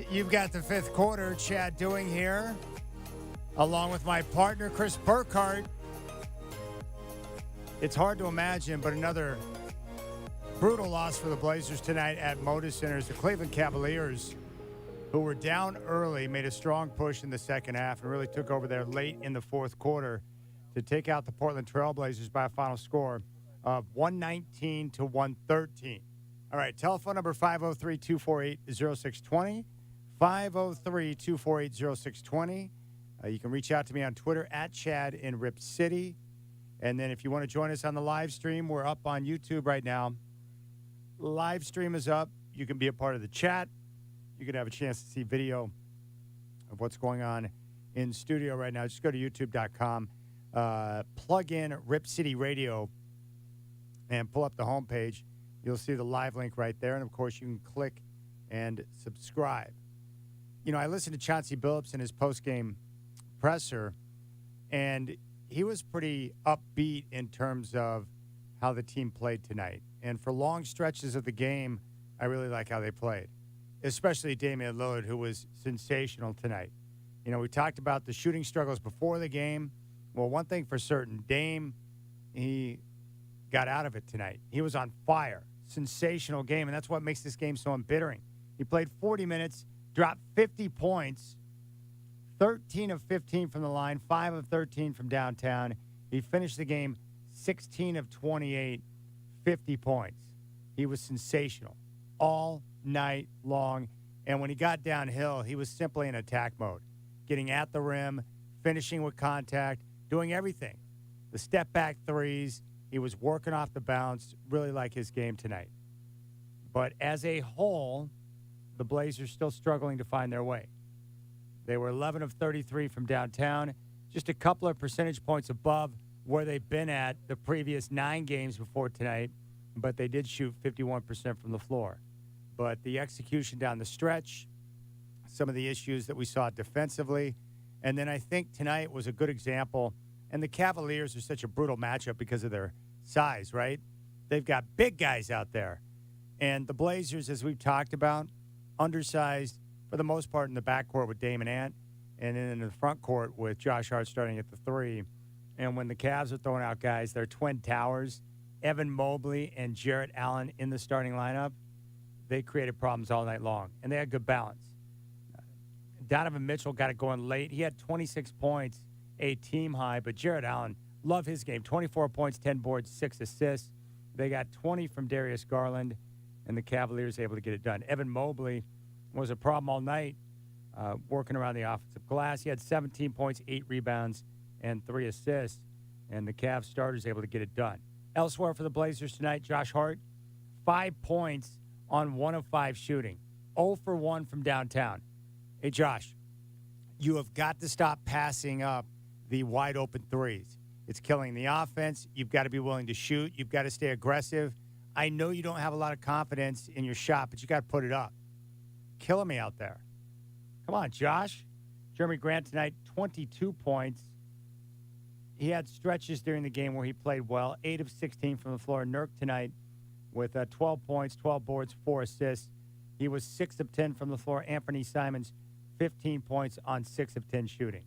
You've got the fifth quarter. Chad doing here, along with my partner, Chris Burkhart. It's hard to imagine, but another brutal loss for the Blazers tonight at Moda Center. The Cleveland Cavaliers, who were down early, made a strong push in the second half and really took over there late in the fourth quarter to take out the Portland Trail Blazers by a final score of 119 to 113. All right, telephone number 503-248-0620, 503-248-0620. You can reach out to me on Twitter at Chad in Rip City. And then if you want to join us on the live stream, we're up on YouTube right now. Live stream is up. You can be a part of the chat. You can have a chance to see video of what's going on in studio right now. Just go to youtube.com, plug in Rip City Radio, and pull up the homepage. You'll see the live link right there. And, of course, you can click and subscribe. You know, I listened to Chauncey Billups in his postgame presser, and he was pretty upbeat in terms of how the team played tonight. And for long stretches of the game, I really like how they played, especially Damian Lillard, who was sensational tonight. You know, we talked about the shooting struggles before the game. Well, one thing for certain, Dame, he got out of it tonight. He was on fire. Sensational game, and that's what makes this game so embittering. He played 40 minutes, dropped 50 points, 13 of 15 from the line, 5 of 13 from downtown. He finished the game 16 of 28, 50 points. He was sensational all night long, and when he got downhill, he was simply in attack mode, getting at the rim, finishing with contact, doing everything. The step-back threes, he was working off the bounce, really like his game tonight. But as a whole, the Blazers still struggling to find their way. They were 11 of 33 from downtown, just a couple of percentage points above where they've been at the previous 9 games before tonight, but they did shoot 51% from the floor. But the execution down the stretch, some of the issues that we saw defensively, and then I think tonight was a good example. And the Cavaliers are such a brutal matchup because of their size, right? They've got big guys out there. And the Blazers, as we've talked about, undersized for the most part in the backcourt with Dame and Ant, and then in the front court with Josh Hart starting at the 3. And when the Cavs are throwing out guys, their twin towers, Evan Mobley and Jarrett Allen in the starting lineup, they created problems all night long. And they had good balance. Donovan Mitchell got it going late. He had 26 points, a team high, but Jarrett Allen, love his game. 24 points, 10 boards, 6 assists. They got 20 from Darius Garland, and the Cavaliers able to get it done. Evan Mobley was a problem all night, working around the offensive glass. He had 17 points, 8 rebounds, and 3 assists, and the Cavs starters able to get it done. Elsewhere for the Blazers tonight, Josh Hart, 5 points on 1 of 5 shooting, 0 for 1 from downtown. Hey, Josh, you have got to stop passing up the wide-open threes. It's killing the offense. You've got to be willing to shoot. You've got to stay aggressive. I know you don't have a lot of confidence in your shot, but you got to put it up. Killing me out there. Come on, Josh. Jeremy Grant tonight, 22 points. He had stretches during the game where he played well, 8 of 16 from the floor. Nurk tonight with 12 points, 12 boards, 4 assists. He was 6 of 10 from the floor. Anthony Simons, 15 points on 6 of 10 shooting.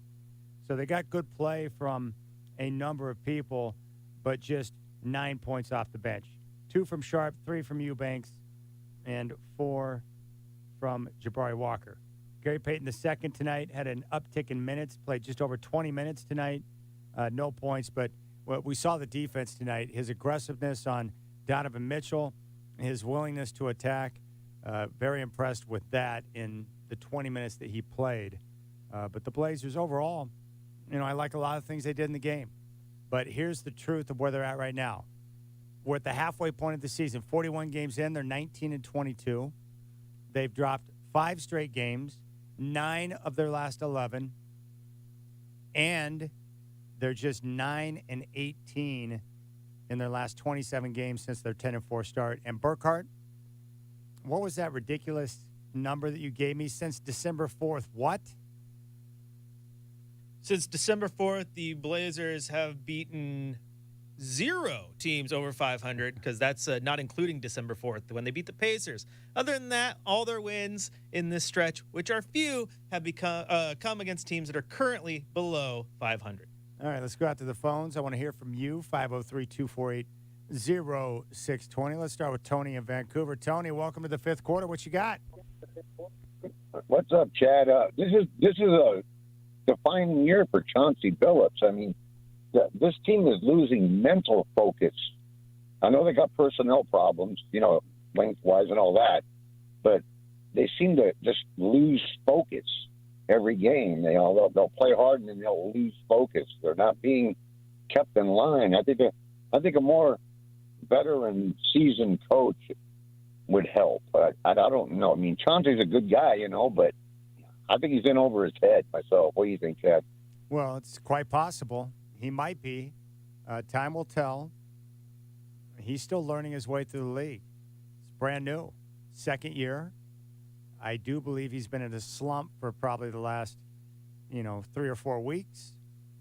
So they got good play from a number of people, but just 9 points off the bench. 2 from Sharp, 3 from Eubanks, and 4 from Jabari Walker. Gary Payton II tonight had an uptick in minutes, played just over 20 minutes tonight. No points, but we saw the defense tonight. His aggressiveness on Donovan Mitchell, his willingness to attack, very impressed with that in the 20 minutes that he played. But the Blazers overall, you know, I like a lot of things they did in the game. But here's the truth of where they're at right now. We're at the halfway point of the season. 41 games in, they're 19 and 22. They've dropped 5 straight games, 9 of their last 11, and they're just 9 and 18 in their last 27 games since their 10 and 4 start. And Burkhart, what was that ridiculous number that you gave me since December 4th? What? Since December 4th, the Blazers have beaten 0 teams over 500 because that's not including December 4th when they beat the Pacers. Other than that, all their wins in this stretch, which are few, have come against teams that are currently below 500. All right, let's go out to the phones. I want to hear from you, 503-248-0620. Let's start with Tony in Vancouver. Tony, welcome to the fifth quarter. What you got? What's up, Chad? This is a defining year for Chauncey Billups. I mean, this team is losing mental focus. I know they got personnel problems, lengthwise and all that, but they seem to just lose focus every game. They'll play hard and then they'll lose focus. They're not being kept in line. I think a more veteran, seasoned coach would help. But I don't know. I mean, Chauncey's a good guy, but I think he's in over his head myself. What do you think, Chad? Well, it's quite possible. He might be. Time will tell. He's still learning his way through the league. It's brand new. Second year. I do believe he's been in a slump for probably the last, 3 or 4 weeks.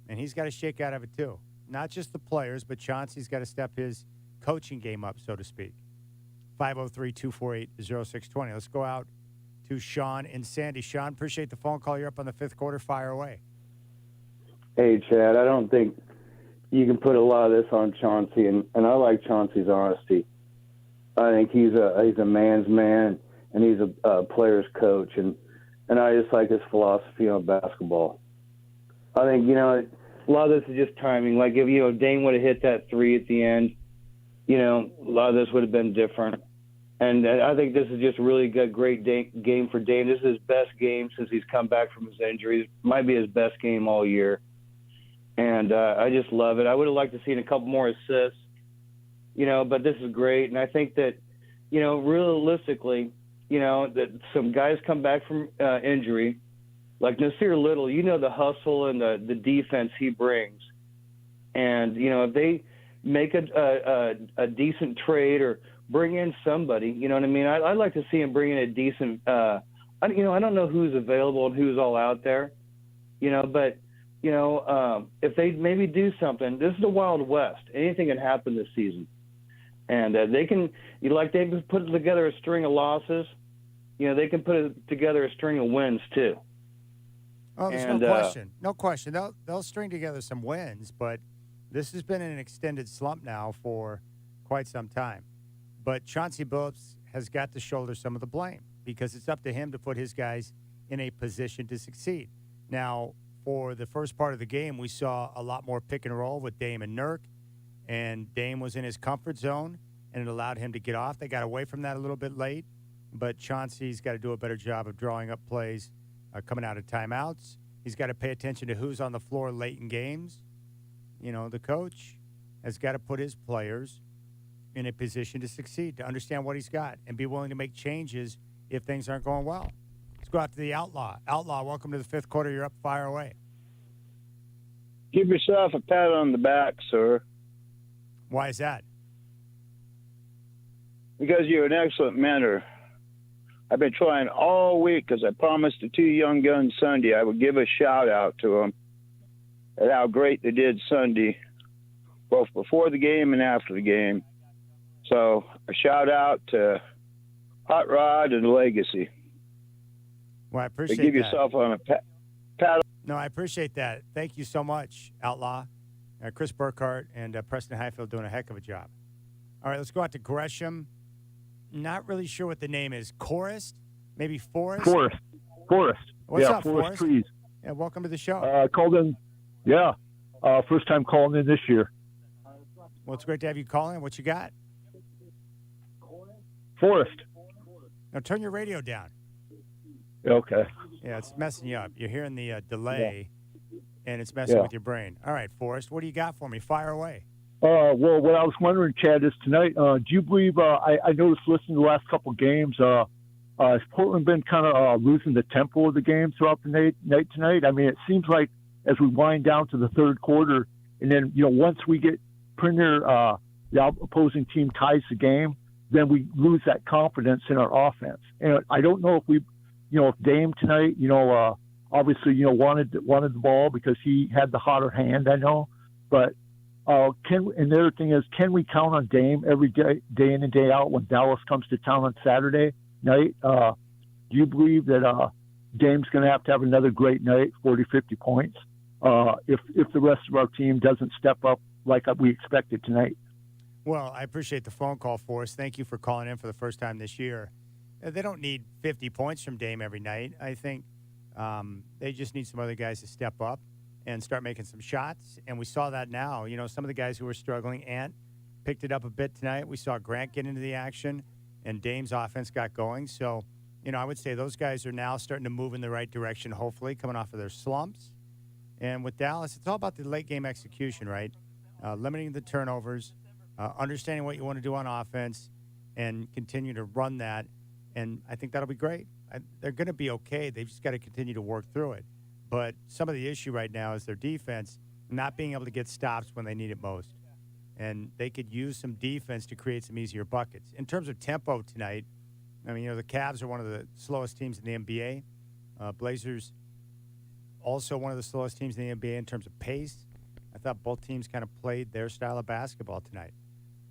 And he's got to shake out of it too. Not just the players, but Chauncey's got to step his coaching game up, so to speak. 503-248-0620. Let's go out to Sean and Sandy. Sean, appreciate the phone call. You're up on the fifth quarter. Fire away. Hey, Chad, I don't think you can put a lot of this on Chauncey, and I like Chauncey's honesty. I think he's a man's man, and he's a player's coach, and I just like his philosophy on basketball. I think, a lot of this is just timing. Like if, Dame would have hit that three at the end, a lot of this would have been different. And I think this is just a really good, great game for Dame. This is his best game since he's come back from his injuries. Might be his best game all year. And I just love it. I would have liked to see a couple more assists, but this is great. And I think that, realistically, that some guys come back from injury, like Nasir Little, the hustle and the defense he brings. And, if they make a decent trade or bring in somebody, you know what I mean? I'd like to see him bring in a decent I don't know who's available and who's all out there, but – if they maybe do something, this is the Wild West. Anything can happen this season. And they can, they've put together a string of losses, they can put together a string of wins too. Oh, there's no question. No question. They'll string together some wins, but this has been an extended slump now for quite some time. But Chauncey Billups has got to shoulder some of the blame because it's up to him to put his guys in a position to succeed. Now, for the first part of the game, we saw a lot more pick and roll with Dame and Nurk, and Dame was in his comfort zone, and it allowed him to get off. They got away from that a little bit late, but Chauncey's got to do a better job of drawing up plays coming out of timeouts. He's got to pay attention to who's on the floor late in games. The coach has got to put his players in a position to succeed, to understand what he's got, and be willing to make changes if things aren't going well. Let's go out to the Outlaw. Outlaw, welcome to the fifth quarter. You're up. Fire away. Give yourself a pat on the back, sir. Why is that? Because you're an excellent mentor. I've been trying all week because I promised the two young guns Sunday I would give a shout-out to them at how great they did Sunday, both before the game and after the game. So a shout-out to Hot Rod and Legacy. Well, I appreciate that. Give that. yourself on a pat. No, I appreciate that. Thank you so much, Outlaw. Chris Burkhart and Preston Highfield doing a heck of a job. All right, let's go out to Gresham. Not really sure what the name is. Chorist? Maybe Forest? Forest. What's up, Forest Trees. Yeah, welcome to the show. Called in. Yeah. First time calling in this year. Well, it's great to have you calling. What you got? Forest. Now, turn your radio down. Okay. Yeah, it's messing you up. You're hearing the delay, and it's messing with your brain. All right, Forrest, what do you got for me? Fire away. Well, what I was wondering, Chad, is tonight, do you believe, I noticed listening to the last couple of games, has Portland been kind of losing the tempo of the game throughout the night tonight? I mean, it seems like as we wind down to the third quarter, and then, once we get pretty near the opposing team ties the game, then we lose that confidence in our offense. And I don't know if if Dame tonight, obviously, wanted the ball because he had the hotter hand, I know. But And the other thing is, can we count on Dame every day in and day out when Dallas comes to town on Saturday night? Do you believe that Dame's going to have another great night, 40, 50 points, if the rest of our team doesn't step up like we expected tonight? Well, I appreciate the phone call, Forrest. Thank you for calling in for the first time this year. They don't need 50 points from Dame every night. I think they just need some other guys to step up and start making some shots. And we saw that now. You know, some of the guys who were struggling, Ant picked it up a bit tonight. We saw Grant get into the action, and Dame's offense got going. So, you know, I would say those guys are now starting to move in the right direction, hopefully, coming off of their slumps. And with Dallas, it's all about the late-game execution, right? Limiting the turnovers, understanding what you want to do on offense, and continue to run that. And I think that'll be great. They're going to be okay. They've just got to continue to work through it. But some of the issue right now is their defense not being able to get stops when they need it most. And they could use some defense to create some easier buckets. In terms of tempo tonight, I mean, you know, the Cavs are one of the slowest teams in the NBA. Blazers also one of the slowest teams in the NBA in terms of pace. I thought both teams kind of played their style of basketball tonight.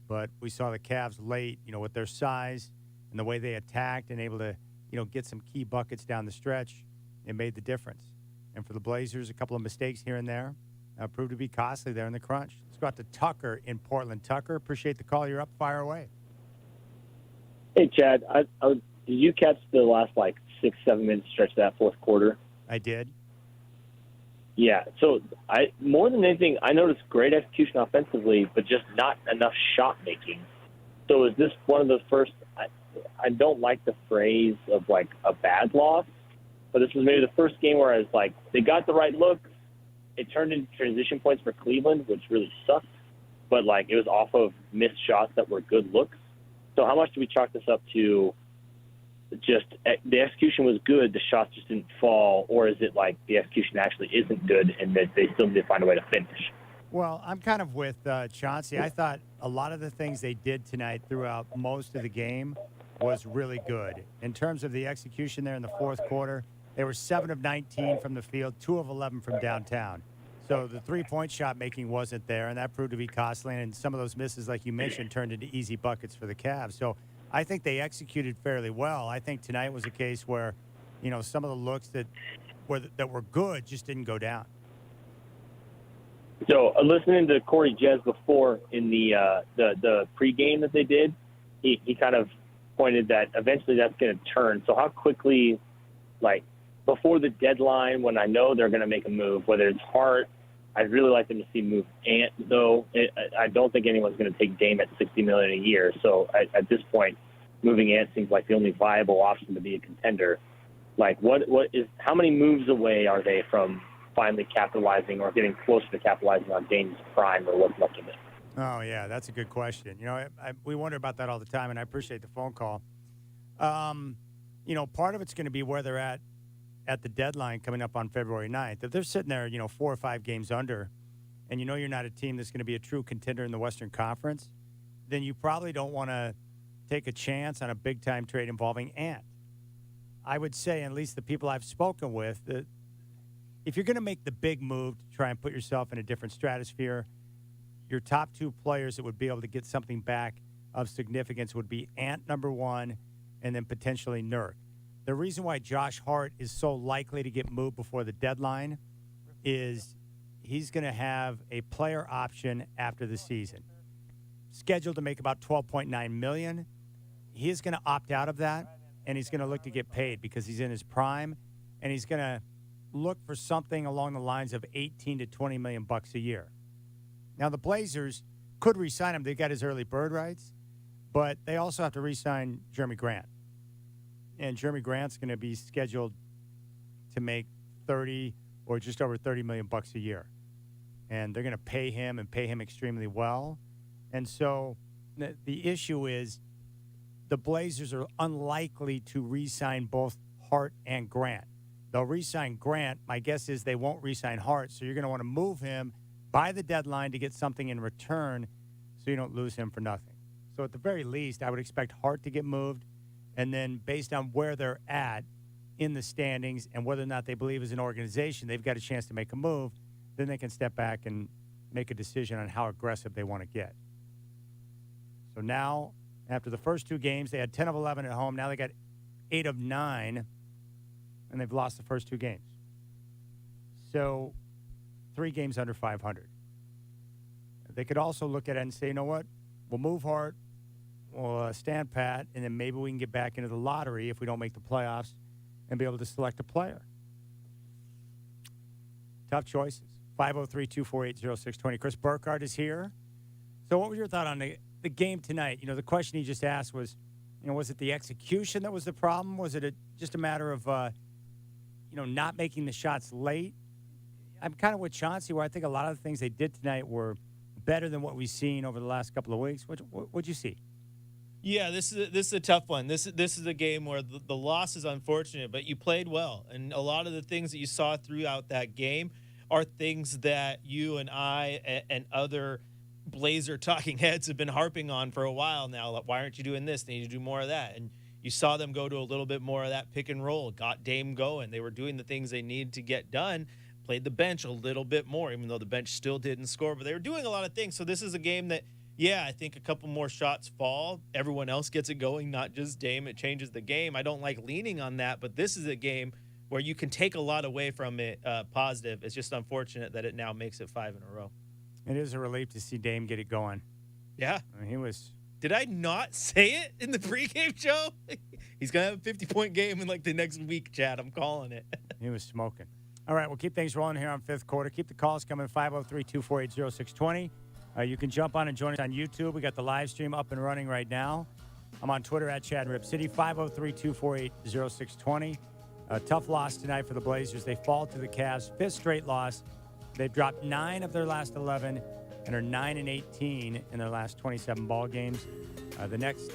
But we saw the Cavs late, you know, with their size and the way they attacked and able to, you know, get some key buckets down the stretch. It made the difference. And for the Blazers, a couple of mistakes here and there proved to be costly there in the crunch. Let's go out to Tucker in Portland. Tucker, appreciate the call. You're up. Fire away. Hey, Chad. Did you catch the last, 6-7 minute stretch of that fourth quarter? I did. Yeah. So, more than anything, I noticed great execution offensively, but just not enough shot making. So is this one of the first I don't like the phrase of, a bad loss, but this was maybe the first game where I was they got the right looks. It turned into transition points for Cleveland, which really sucked. But, it was off of missed shots that were good looks. So how much do we chalk this up to just the execution was good, the shots just didn't fall, or is it the execution actually isn't good and that they still need to find a way to finish? Well, I'm kind of with Chauncey. I thought a lot of the things they did tonight throughout most of the game was really good. In terms of the execution there in the fourth quarter, they were 7 of 19 from the field, 2 of 11 from downtown. So the three-point shot making wasn't there, and that proved to be costly. And some of those misses, like you mentioned, turned into easy buckets for the Cavs. So I think they executed fairly well. I think tonight was a case where, you know, some of the looks that were good just didn't go down. So listening to Corey Jez before in the pregame that they did, he kind of pointed that eventually that's going to turn. So how quickly, before the deadline, when I know they're going to make a move, whether it's Hart, I'd really like them to see move Ant, though. I don't think anyone's going to take Dame at $60 million a year. So at this point, moving Ant seems like the only viable option to be a contender. How many moves away are they from finally capitalizing or getting closer to capitalizing on Dame's prime or what's left of it? Oh, yeah, that's a good question. You know, we wonder about that all the time, and I appreciate the phone call. You know, part of it's going to be where they're at the deadline coming up on February 9th. If they're sitting there, 4 or 5 games under, and you're not a team that's going to be a true contender in the Western Conference, then you probably don't want to take a chance on a big-time trade involving Ant. I would say, at least the people I've spoken with, that if you're going to make the big move to try and put yourself in a different stratosphere, your top 2 players that would be able to get something back of significance would be Ant, number 1, and then potentially Nurk. The reason why Josh Hart is so likely to get moved before the deadline is he's going to have a player option after the season, scheduled to make about $12.9 million. He is going to opt out of that, and he's going to look to get paid because he's in his prime, and he's going to look for something along the lines of $18 to $20 million bucks a year. Now, the Blazers could re-sign him. They got his early bird rights, but they also have to re-sign Jeremy Grant. And Jeremy Grant's going to be scheduled to make 30 or just over 30 million bucks a year. And they're going to pay him and pay him extremely well. And so the issue is the Blazers are unlikely to re-sign both Hart and Grant. They'll re-sign Grant. My guess is they won't re-sign Hart. So you're going to want to move him by the deadline to get something in return so you don't lose him for nothing. So at the very least, I would expect Hart to get moved. And then based on where they're at in the standings and whether or not they believe as an organization they've got a chance to make a move, then they can step back and make a decision on how aggressive they want to get. So now, after the first two games, they had 10 of 11 at home. Now they got 8 of 9, and they've lost the first two games. So 3 games under 500. They could also look at it and say, you know what? We'll move hard, we'll stand pat, and then maybe we can get back into the lottery if we don't make the playoffs and be able to select a player. Tough choices. 503-248-0620. Chris Burkhardt is here. So what was your thought on the game tonight? You know, the question he just asked was, you know, was it the execution that was the problem? Was it just a matter of, not making the shots late? I'm kind of with Chauncey, where I think a lot of the things they did tonight were better than what we've seen over the last couple of weeks. What'd you see? Yeah, this is a tough one. This is a game where the loss is unfortunate, but you played well, and a lot of the things that you saw throughout that game are things that you and I and other Blazer talking heads have been harping on for a while now. Like, why aren't you doing this? They need to do more of that. And you saw them go to a little bit more of that pick and roll, got Dame going. They were doing the things they needed to get done, played the bench a little bit more, even though the bench still didn't score. But they were doing a lot of things. So this is a game that, yeah, I think a couple more shots fall. Everyone else gets it going, not just Dame. It changes the game. I don't like leaning on that, but this is a game where you can take a lot away from it positive. It's just unfortunate that it now makes it 5 in a row. It is a relief to see Dame get it going. Yeah. I mean, he was... Did I not say it in the pregame show? He's going to have a 50-point game in, like, the next week, Chad. I'm calling it. He was smoking. All right, we'll keep things rolling here on fifth quarter. Keep the calls coming, 503-248-0620. You can jump on and join us on YouTube. We got the live stream up and running right now. I'm on Twitter at Chad Rip City, 503-248-0620. A tough loss tonight for the Blazers. They fall to the Cavs, 5th straight loss. They've dropped 9 of their last 11 and are 9-18 in their last 27 ball games. The next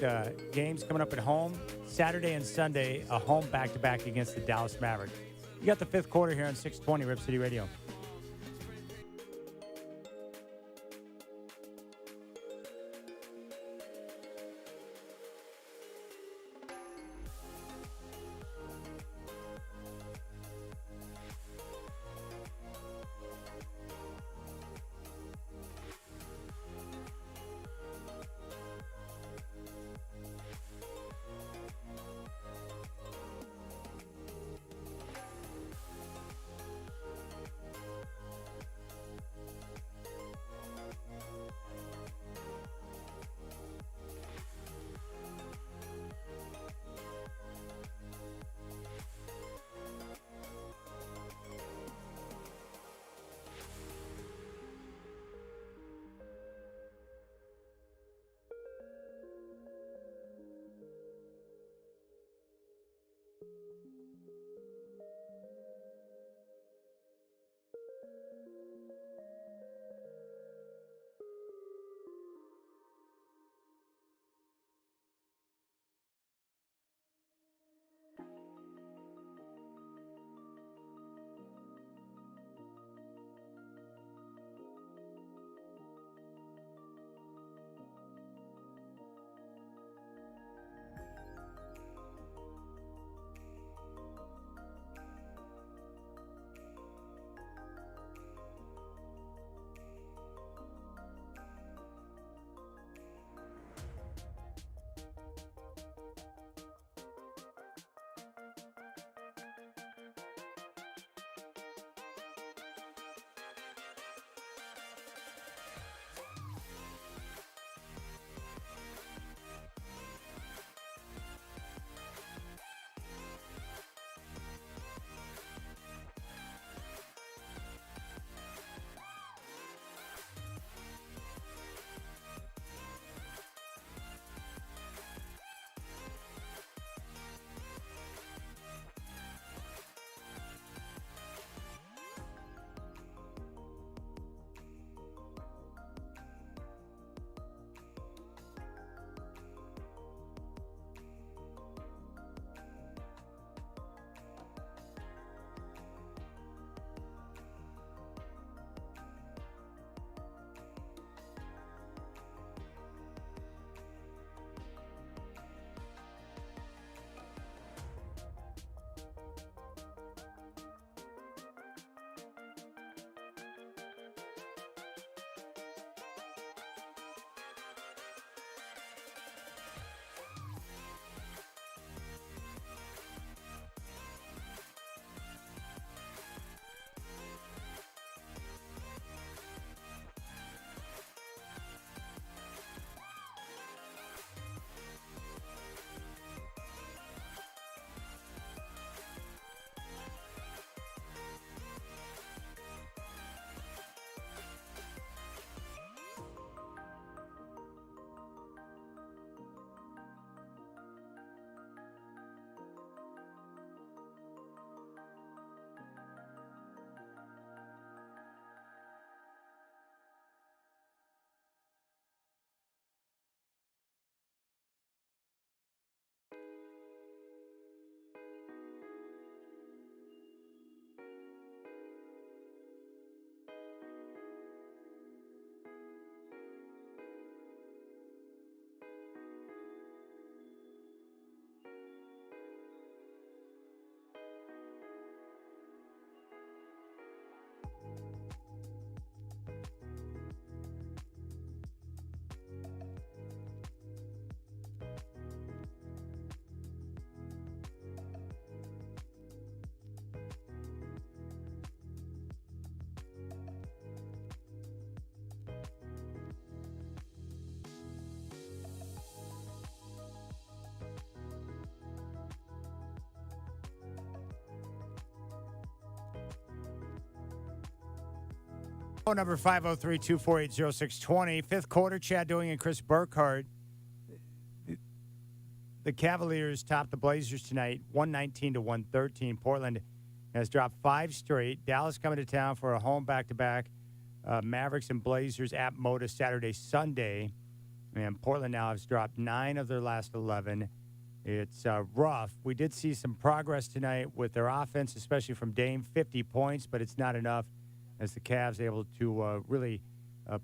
games coming up at home, Saturday and Sunday, a home back-to-back against the Dallas Mavericks. You got the fifth quarter here on 620 Rip City Radio. Phone number 503-248-0620. Fifth quarter, Chad Doing and Chris Burkhardt. The Cavaliers topped the Blazers tonight, 119-113. Portland has dropped 5 straight. Dallas coming to town for a home back-to-back. Mavericks and Blazers at Moda Saturday, Sunday. And Portland now has dropped 9 of their last 11. It's rough. We did see some progress tonight with their offense, especially from Dame, 50 points, but it's not enough as the Cavs able to really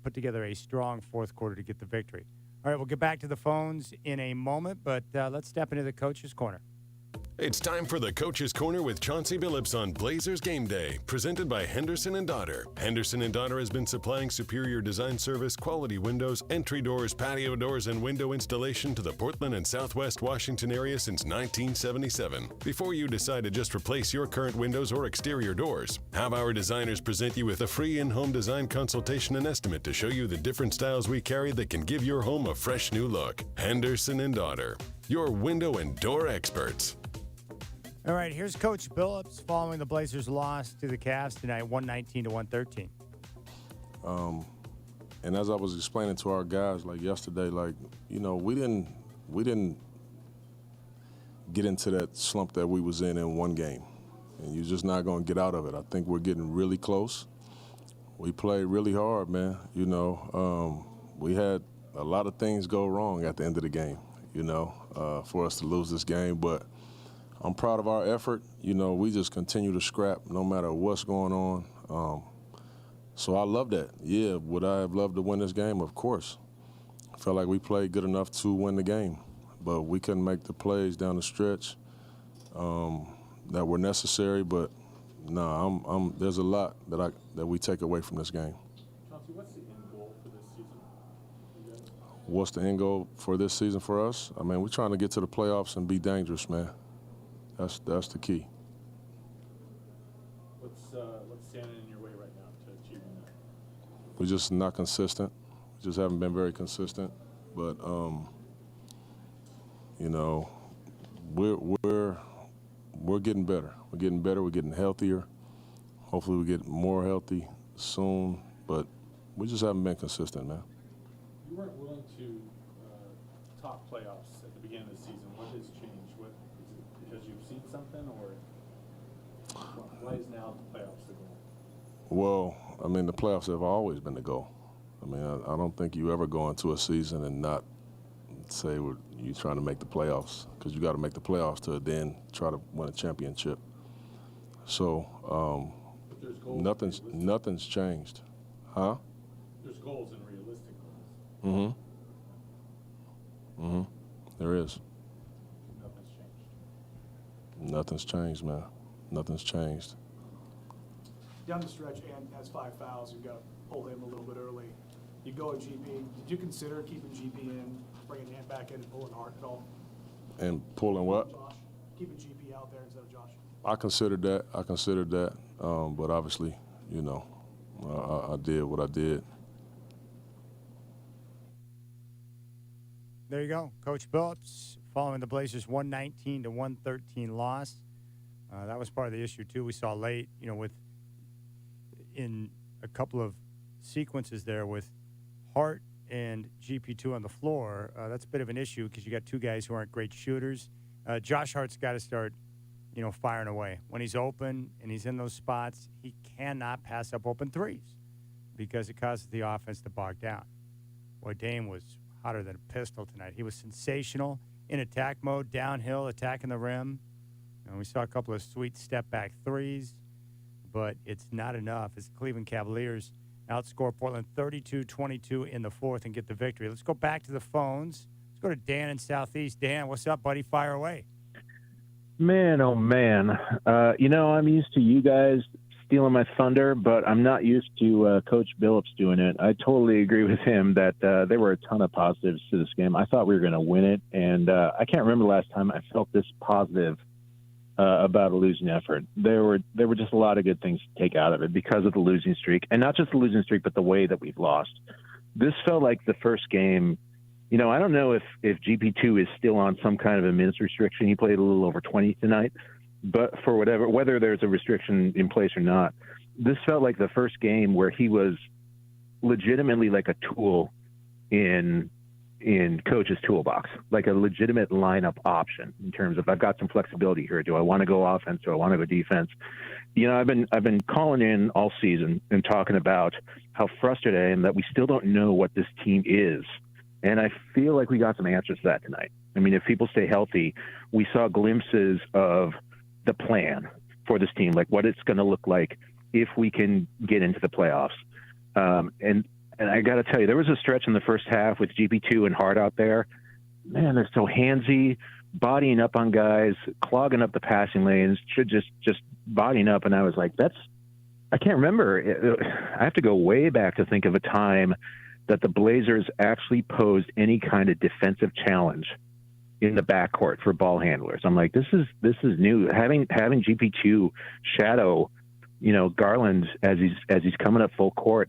put together a strong fourth quarter to get the victory. All right, we'll get back to the phones in a moment, but let's step into the Coach's Corner. It's time for the Coach's Corner with Chauncey Billups on Blazers Game Day, presented by Henderson & Daughter. Henderson & Daughter has been supplying superior design service, quality windows, entry doors, patio doors, and window installation to the Portland and Southwest Washington area since 1977. Before you decide to just replace your current windows or exterior doors, have our designers present you with a free in-home design consultation and estimate to show you the different styles we carry that can give your home a fresh new look. Henderson & Daughter, your window and door experts. All right, here's Coach Billups following the Blazers' loss to the Cavs tonight, 119-113. And as I was explaining to our guys, like yesterday, like, you know, we didn't get into that slump that we was in one game. And you're just not going to get out of it. I think we're getting really close. We played really hard, man. You know, we had a lot of things go wrong at the end of the game, you know, for us to lose this game. But I'm proud of our effort. You know, we just continue to scrap no matter what's going on. So I love that. Yeah, would I have loved to win this game? Of course. I felt like we played good enough to win the game, but we couldn't make the plays down the stretch that were necessary. But no, there's a lot that we take away from this game. Chauncey, what's the end goal for this season? What's the end goal for this season for us? I mean, we're trying to get to the playoffs and be dangerous, man. That's the key. What's standing in your way right now to achieving that? We're just not consistent. We just haven't been very consistent. But you know, we're getting better. We're getting better. We're getting healthier. Hopefully, we get more healthy soon. But we just haven't been consistent, man. You weren't willing to talk playoffs at the beginning of the season. What has changed? Because you've seen something, or why is now the playoffs the goal? Well, I mean, the playoffs have always been the goal. I mean, I don't think you ever go into a season and not say you're trying to make the playoffs, because you got to make the playoffs to then try to win a championship. So nothing's changed. Huh? There's goals and realistic goals. There is. Nothing's changed. Nothing's changed, man. Nothing's changed. Down the stretch, and has 5 fouls. You've got to pull him a little bit early. You go at GP. Did you consider keeping GP in, bringing Ant back in, and pulling Hart at all? And pulling what? Josh. Keeping GP out there instead of Josh. I considered that. But obviously, you know, I did what I did. There you go. Coach Billups following the Blazers' 119-113 loss. That was part of the issue, too. We saw late, you know, in a couple of sequences there with Hart and GP2 on the floor. That's a bit of an issue because you got 2 guys who aren't great shooters. Josh Hart's got to start, you know, firing away. When he's open and he's in those spots, he cannot pass up open threes because it causes the offense to bog down. Boy, Dame was hotter than a pistol tonight. He was sensational in attack mode, downhill, attacking the rim. And we saw a couple of sweet step-back threes, but it's not enough as the Cleveland Cavaliers outscore Portland 32-22 in the fourth and get the victory. Let's go back to the phones. Let's go to Dan in Southeast. Dan, what's up, buddy? Fire away. Man, oh, man. You know, I'm used to you guys stealing my thunder, but I'm not used to Coach Billups doing it. I totally agree with him that there were a ton of positives to this game. I thought we were going to win it, and I can't remember the last time I felt this positive about a losing effort. There were just a lot of good things to take out of it because of the losing streak, and not just the losing streak, but the way that we've lost. This felt like the first game. You know, I don't know if GP2 is still on some kind of a minutes restriction. He played a little over 20 tonight, but for whether there's a restriction in place or not, this felt like the first game where he was legitimately like a tool in coach's toolbox, like a legitimate lineup option in terms of, I've got some flexibility here. Do I want to go offense? Do I want to go defense? You know, I've been calling in all season and talking about how frustrated I am that we still don't know what this team is. And I feel like we got some answers to that tonight. I mean, if people stay healthy, we saw glimpses of the plan for this team, like what it's going to look like if we can get into the playoffs. And I got to tell you, there was a stretch in the first half with GP2 and Hart out there. Man, they're so handsy, bodying up on guys, clogging up the passing lanes, just bodying up. And I was like, I can't remember. I have to go way back to think of a time that the Blazers actually posed any kind of defensive challenge in the backcourt for ball handlers. I'm like, this is new. Having GP2 shadow, you know, Garland as he's coming up full court,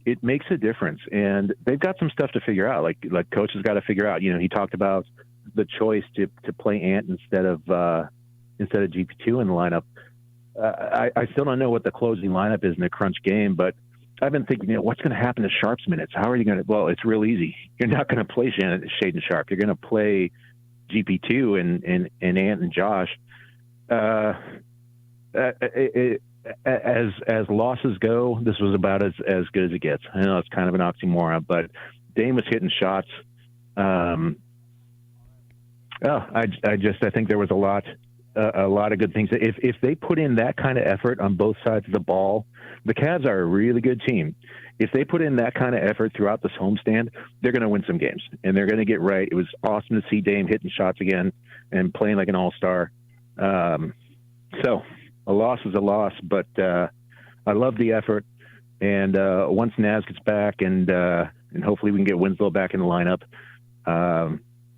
it makes a difference. And they've got some stuff to figure out. Like coach has got to figure out. You know, he talked about the choice to play Ant instead of GP2 in the lineup. I still don't know what the closing lineup is in a crunch game, but I've been thinking, you know, what's going to happen to Sharp's minutes? How are you going to? Well, it's real easy. You're not going to play Shaedon Sharp. You're going to play GP2 and Ant and Josh. As losses go, this was about as good as it gets. I know it's kind of an oxymoron, but Dame was hitting shots. I think there was a lot of good things. If they put in that kind of effort on both sides of the ball, the Cavs are a really good team. If they put in that kind of effort throughout this homestand, they're going to win some games, and they're going to get right. It was awesome to see Dame hitting shots again and playing like an all-star. So a loss is a loss, but I love the effort. And once Naz gets back and hopefully we can get Winslow back in the lineup,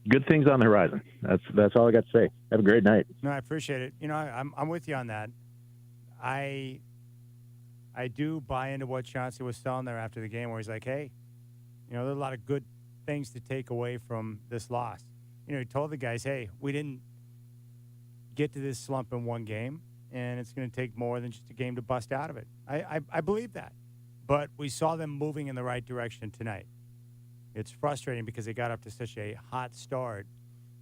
good things on the horizon. That's all I got to say. Have a great night. No, I appreciate it. You know, I'm with you on that. I do buy into what Chauncey was telling there after the game, where he's like, hey, you know, there are a lot of good things to take away from this loss. You know, he told the guys, hey, we didn't get to this slump in one game, and it's going to take more than just a game to bust out of it. I believe that. But we saw them moving in the right direction tonight. It's frustrating because they got up to such a hot start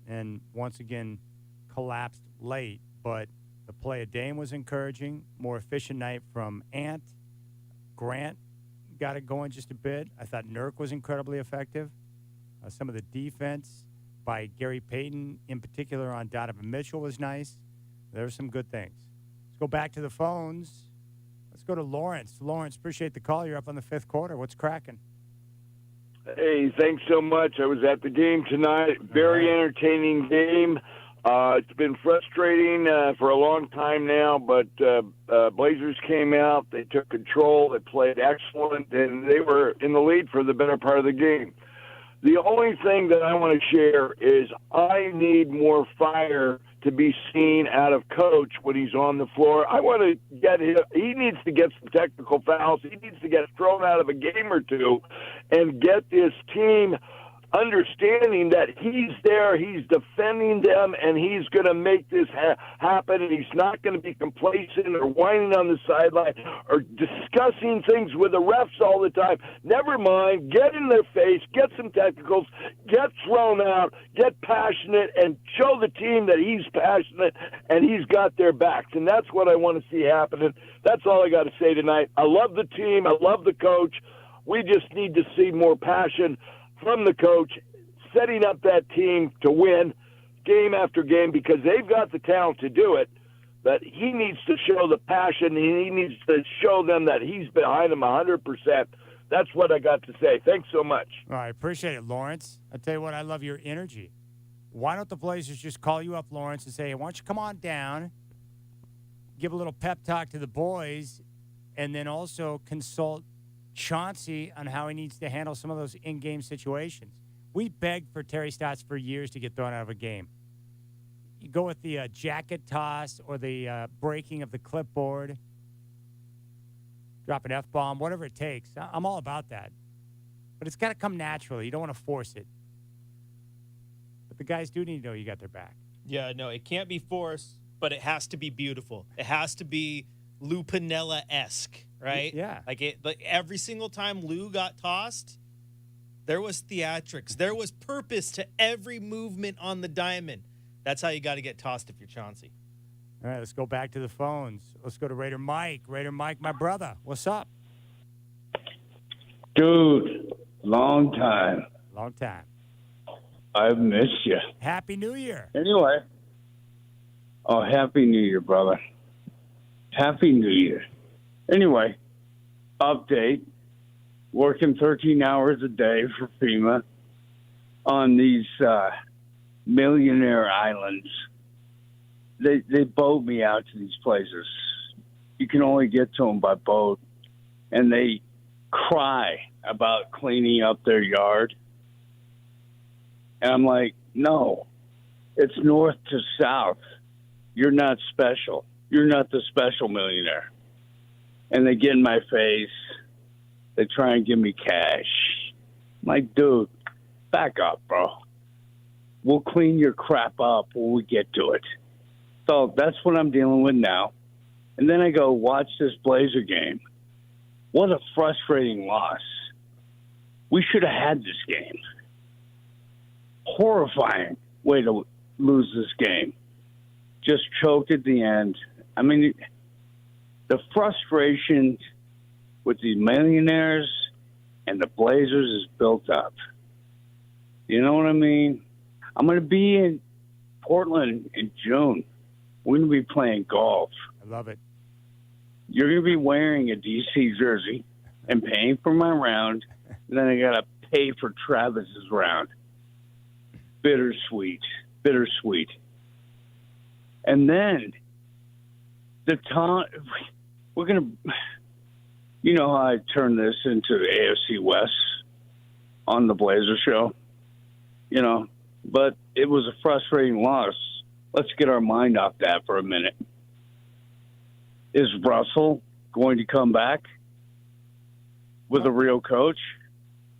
and once again collapsed late. But the play of Dame was encouraging. More efficient night from Ant. Grant got it going just a bit. I thought Nurk was incredibly effective. Some of the defense by Gary Payton, in particular on Donovan Mitchell, was nice. There were some good things. Let's go back to the phones. Let's go to Lawrence. Lawrence, appreciate the call. You're up on the fifth quarter. What's cracking? Hey, thanks so much. I was at the game tonight. Very entertaining game. It's been frustrating for a long time now, but Blazers came out. They took control. They played excellent, and they were in the lead for the better part of the game. The only thing that I want to share is I need more fire to be seen out of Coach when he's on the floor. I want to get him. He needs to get some technical fouls. He needs to get thrown out of a game or two and get this team understanding that he's there, he's defending them, and he's going to make this happen, and he's not going to be complacent or whining on the sideline or discussing things with the refs all the time. Never mind, get in their face, get some technicals, get thrown out, get passionate, and show the team that he's passionate and he's got their backs, and that's what I want to see happening. That's all I got to say tonight. I love the team. I love the coach. We just need to see more passion from the coach, setting up that team to win game after game because they've got the talent to do it, but he needs to show the passion. He needs to show them that he's behind them 100%. That's what I got to say. Thanks so much. All right, appreciate it, Lawrence. I'll tell you what, I love your energy. Why don't the Blazers just call you up, Lawrence, and say, hey, why don't you come on down, give a little pep talk to the boys, and then also consult Chauncey on how he needs to handle some of those in-game situations. We begged for Terry Stotts for years to get thrown out of a game. You go with the jacket toss or the breaking of the clipboard, drop an F-bomb, whatever it takes. I'm all about that. But it's got to come naturally. You don't want to force it. But the guys do need to know you got their back. Yeah, no, it can't be forced, but it has to be beautiful. It has to be Lou Piniella-esque, right? Yeah. Like every single time Lou got tossed, there was theatrics. There was purpose to every movement on the diamond. That's how you got to get tossed if you're Chauncey. All right, let's go back to the phones. Let's go to Raider Mike. Raider Mike, my brother. What's up? Dude, long time. Long time. I've missed you. Happy New Year. Anyway. Oh, Happy New Year, brother. Happy New Year. Anyway, update. Working 13 hours a day for FEMA on these millionaire islands. They boat me out to these places. You can only get to them by boat. And they cry about cleaning up their yard. And I'm like, no, it's north to south. You're not special. You're not the special millionaire. And they get in my face. They try and give me cash. I'm like, dude, back up, bro. We'll clean your crap up when we get to it. So that's what I'm dealing with now. And then I go watch this Blazer game. What a frustrating loss. We should have had this game. Horrifying way to lose this game. Just choked at the end. I mean, the frustration with the millionaires and the Blazers is built up. You know what I mean? I'm going to be in Portland in June. We're going to be playing golf. I love it. You're going to be wearing a DC jersey and paying for my round. And then I got to pay for Travis's round. Bittersweet. Bittersweet. And then the time we're going to, you know how I turned this into AFC West on the Blazer show, you know, but it was a frustrating loss. Let's get our mind off that for a minute. Is Russell going to come back with a real coach?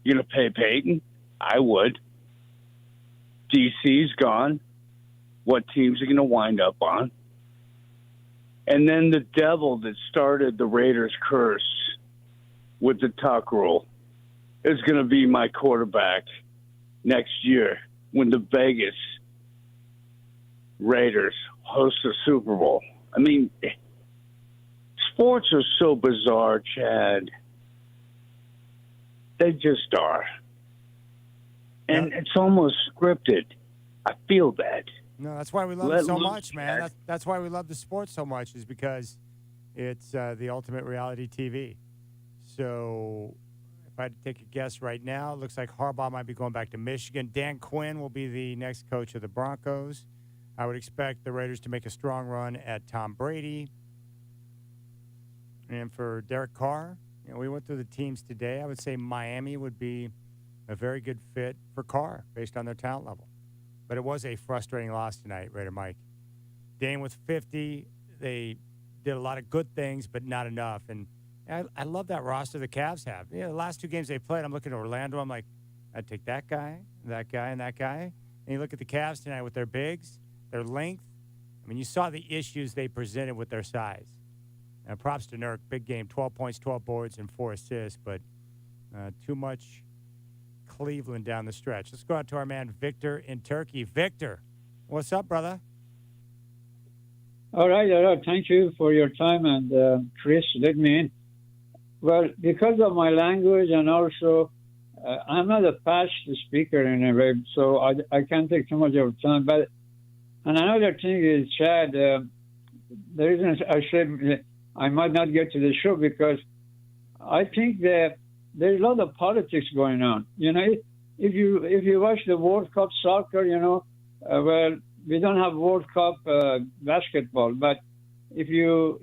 You going to pay Peyton? I would. DC's gone. What teams are going to wind up on? And then the devil that started the Raiders curse with the tuck rule is going to be my quarterback next year when the Vegas Raiders host the Super Bowl. I mean, sports are so bizarre, Chad. They just are. And it's almost scripted. I feel that. No, that's why we love it so much, man. That's why we love the sport so much, is because it's the ultimate reality TV. So if I had to take a guess right now, it looks like Harbaugh might be going back to Michigan. Dan Quinn will be the next coach of the Broncos. I would expect the Raiders to make a strong run at Tom Brady. And for Derek Carr, you know, we went through the teams today. I would say Miami would be a very good fit for Carr based on their talent level. But it was a frustrating loss tonight, Raider Mike. Dame with 50. They did a lot of good things, but not enough. And I love that roster the Cavs have. You know, the last two games they played, I'm looking at Orlando. I'm like, I'd take that guy, and that guy. And you look at the Cavs tonight with their bigs, their length. I mean, you saw the issues they presented with their size. And props to Nurk. Big game, 12 points, 12 boards, and 4 assists. But too much Cleveland down the stretch. Let's go out to our man Victor in Turkey. Victor, what's up, brother? All right. Thank you for your time, and Chris, let me in. Well, because of my language and also I'm not a fast speaker in a way, so I can't take too much of your time. But and another thing is, Chad, the reason I said I might not get to the show because I think that there's a lot of politics going on. You know, if you watch the World Cup soccer, you know, well, we don't have World Cup basketball, but if you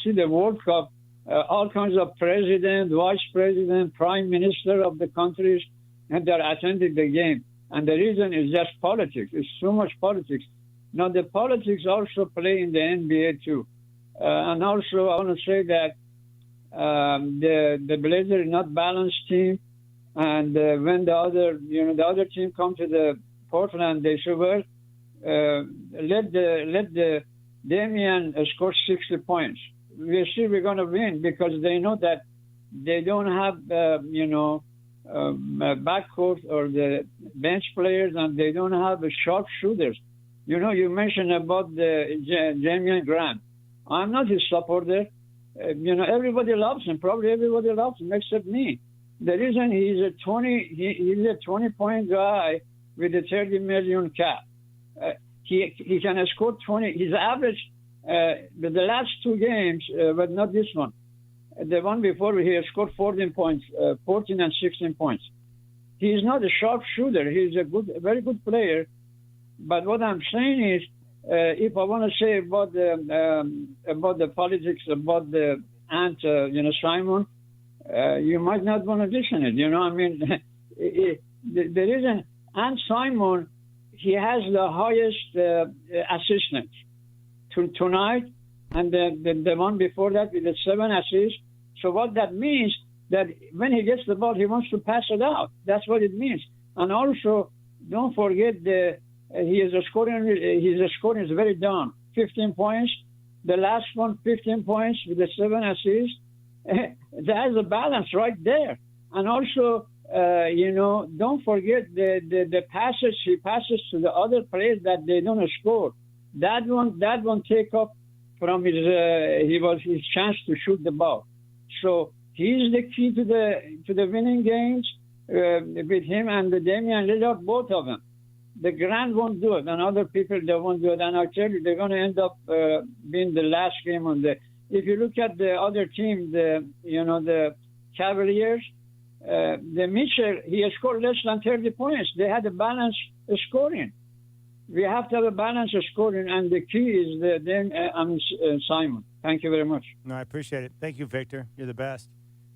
see the World Cup, all kinds of president, vice president, prime minister of the countries, and they're attending the game. And the reason is just politics. It's so much politics. Now, the politics also play in the NBA too. And also, I want to say that the Blazers is not balanced team. And when the other team come to the Portland, they say, well, let the Damian score 60 points. we're going to win because they know that they don't have, backcourt or the bench players, and they don't have the sharp shooters. You mentioned about the Jamian Grant. I'm not his supporter. Everybody loves him. Probably everybody loves him except me. The reason he's a 20-point guy with a 30 million cap. He can score 20. His average, the last two games, but not this one. The one before, he scored 14 points, 14 and 16 points. He's not a sharp shooter. He's a very good player. But what I'm saying is, if I want to say about the politics, about the Ant, Simon, you might not want to listen it. The reason Ant Simon, he has the highest assistance tonight, and the one before that with the 7 assists. So what that means, that when he gets the ball, he wants to pass it out. That's what it means. And also, don't forget his scoring is very down. 15 points. The last one, 15 points with the 7 assists. There's a balance right there. And also, don't forget the passes he passes to the other players that they don't score. That one take off from his chance to shoot the ball. So he's the key to the winning games with him and the Damian Lillard, both of them. The Grant won't do it, and other people, they won't do it. And I tell you, they're going to end up being the last game on the. If you look at the other team, the Cavaliers, the Mitchell, he scored less than 30 points. They had a balanced scoring. We have to have a balanced scoring, and the key is Simon. Thank you very much. No, I appreciate it. Thank you, Victor. You're the best.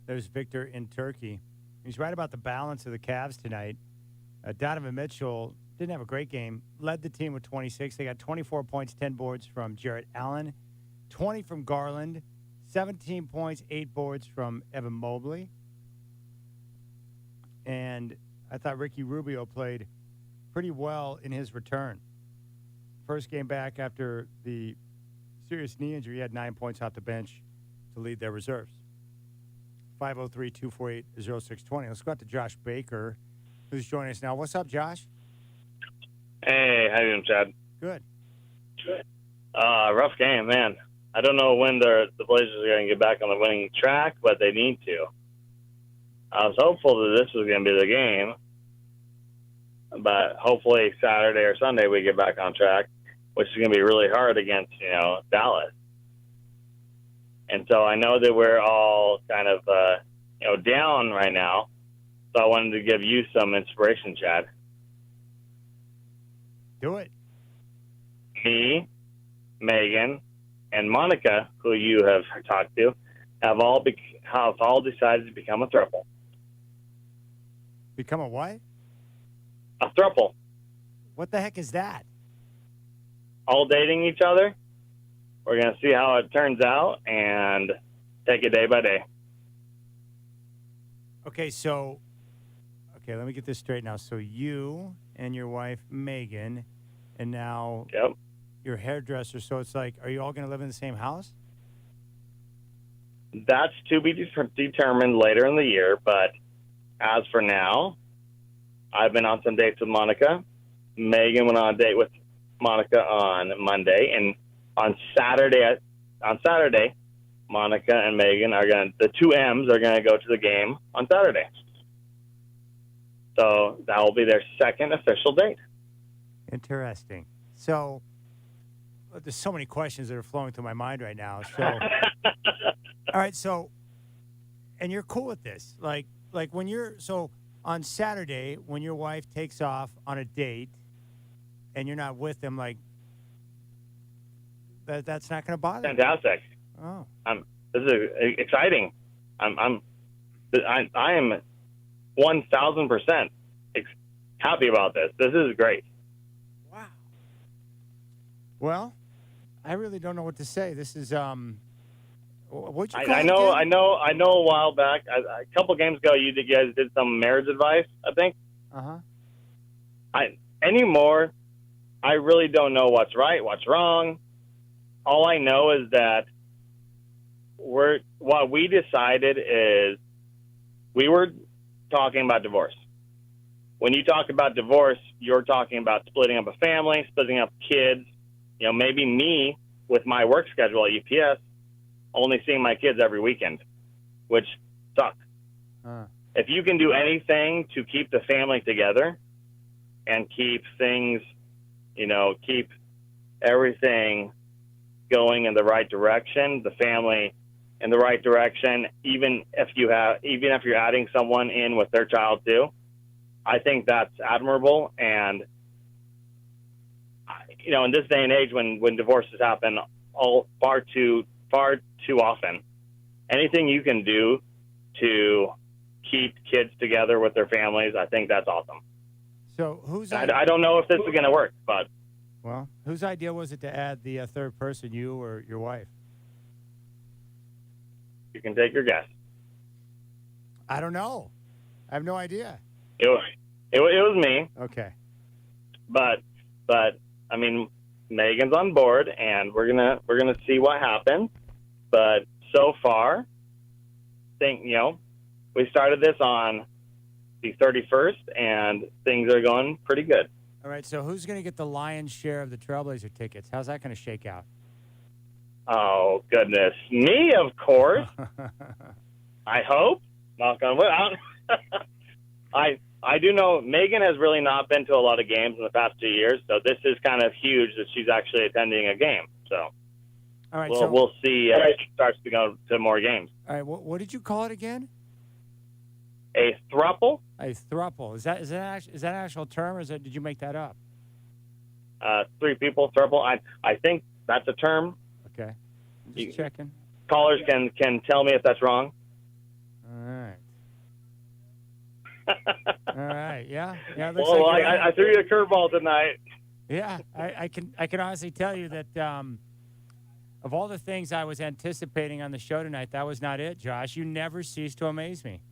There's Victor in Turkey. He's right about the balance of the Cavs tonight. Donovan Mitchell didn't have a great game. Led the team with 26. They got 24 points, 10 boards from Jarrett Allen, 20 from Garland, 17 points, 8 boards from Evan Mobley. And I thought Ricky Rubio played pretty well in his return. First game back after the serious knee injury, he had 9 points off the bench to lead their reserves. 503-248-0620. Let's go out to Josh Baker, who's joining us now. What's up, Josh? Hey, how you doing, Chad? Good. Rough game, man. I don't know when the Blazers are going to get back on the winning track, but they need to. I was hopeful that this was going to be the game, but hopefully Saturday or Sunday we get back on track, which is going to be really hard against, Dallas. And so I know that we're all kind of, down right now, so I wanted to give you some inspiration, Chad. Do it. Me, Megan, and Monica, who you have talked to, have all decided to become a throuple. Become a what? A throuple. What the heck is that? All dating each other. We're going to see how it turns out and take it day by day. Okay, let me get this straight now. So you and your wife, Megan, and now your hairdresser. So it's like, are you all going to live in the same house? That's to be determined later in the year, but as for now, I've been on some dates with Monica. Megan went on a date with Monica on Monday, and on Saturday, Monica and Megan the two M's are gonna go to the game on Saturday. So that will be their second official date. Interesting. So there's so many questions that are flowing through my mind right now. So, all right. So, and you're cool with this, like when on Saturday when your wife takes off on a date, and you're not with them, like that's not going to bother you. Fantastic. Oh, this is exciting. I am 1,000% happy about this. This is great. Wow. Well, I really don't know what to say. This is what'd you call I know. A while back, a couple games ago, you guys did some marriage advice, I think. Anymore, I really don't know what's right, what's wrong. All I know is that what we decided is we were talking about divorce. When you talk about divorce, you're talking about splitting up a family, splitting up kids. You know, maybe me with my work schedule at UPS, only seeing my kids every weekend, which sucks. If you can do anything to keep the family together and keep things, you know, keep everything going in the right direction, the family in the right direction, even if you're adding someone in with their child too, I think that's admirable. And you know, in this day and age, when divorces happen far too often, anything you can do to keep kids together with their families, I think that's awesome. So I don't know if this is going to work, but well, whose idea was it to add the third person, you or your wife? you can take your guess. I don't know. I have no idea. It was me. Okay. But I mean, Megan's on board, and we're gonna see what happens. But so far, we started this on the 31st, and things are going pretty good. All right. So who's going to get the lion's share of the Trailblazer tickets? How's that going to shake out? Oh goodness, me of course. I hope. Knock on wood. I do know Megan has really not been to a lot of games in the past 2 years, so this is kind of huge that she's actually attending a game. So, all right, we'll see if she starts to go to more games. All right, what did you call it again? A throuple. A throuple. Is that an actual term, or did you make that up? 3 people throuple. I think that's a term. Okay, just checking. Callers can tell me if that's wrong. All right. All right. Yeah. Yeah. Well, I threw you a curveball tonight. Yeah, I can honestly tell you that of all the things I was anticipating on the show tonight, that was not it, Josh. You never cease to amaze me.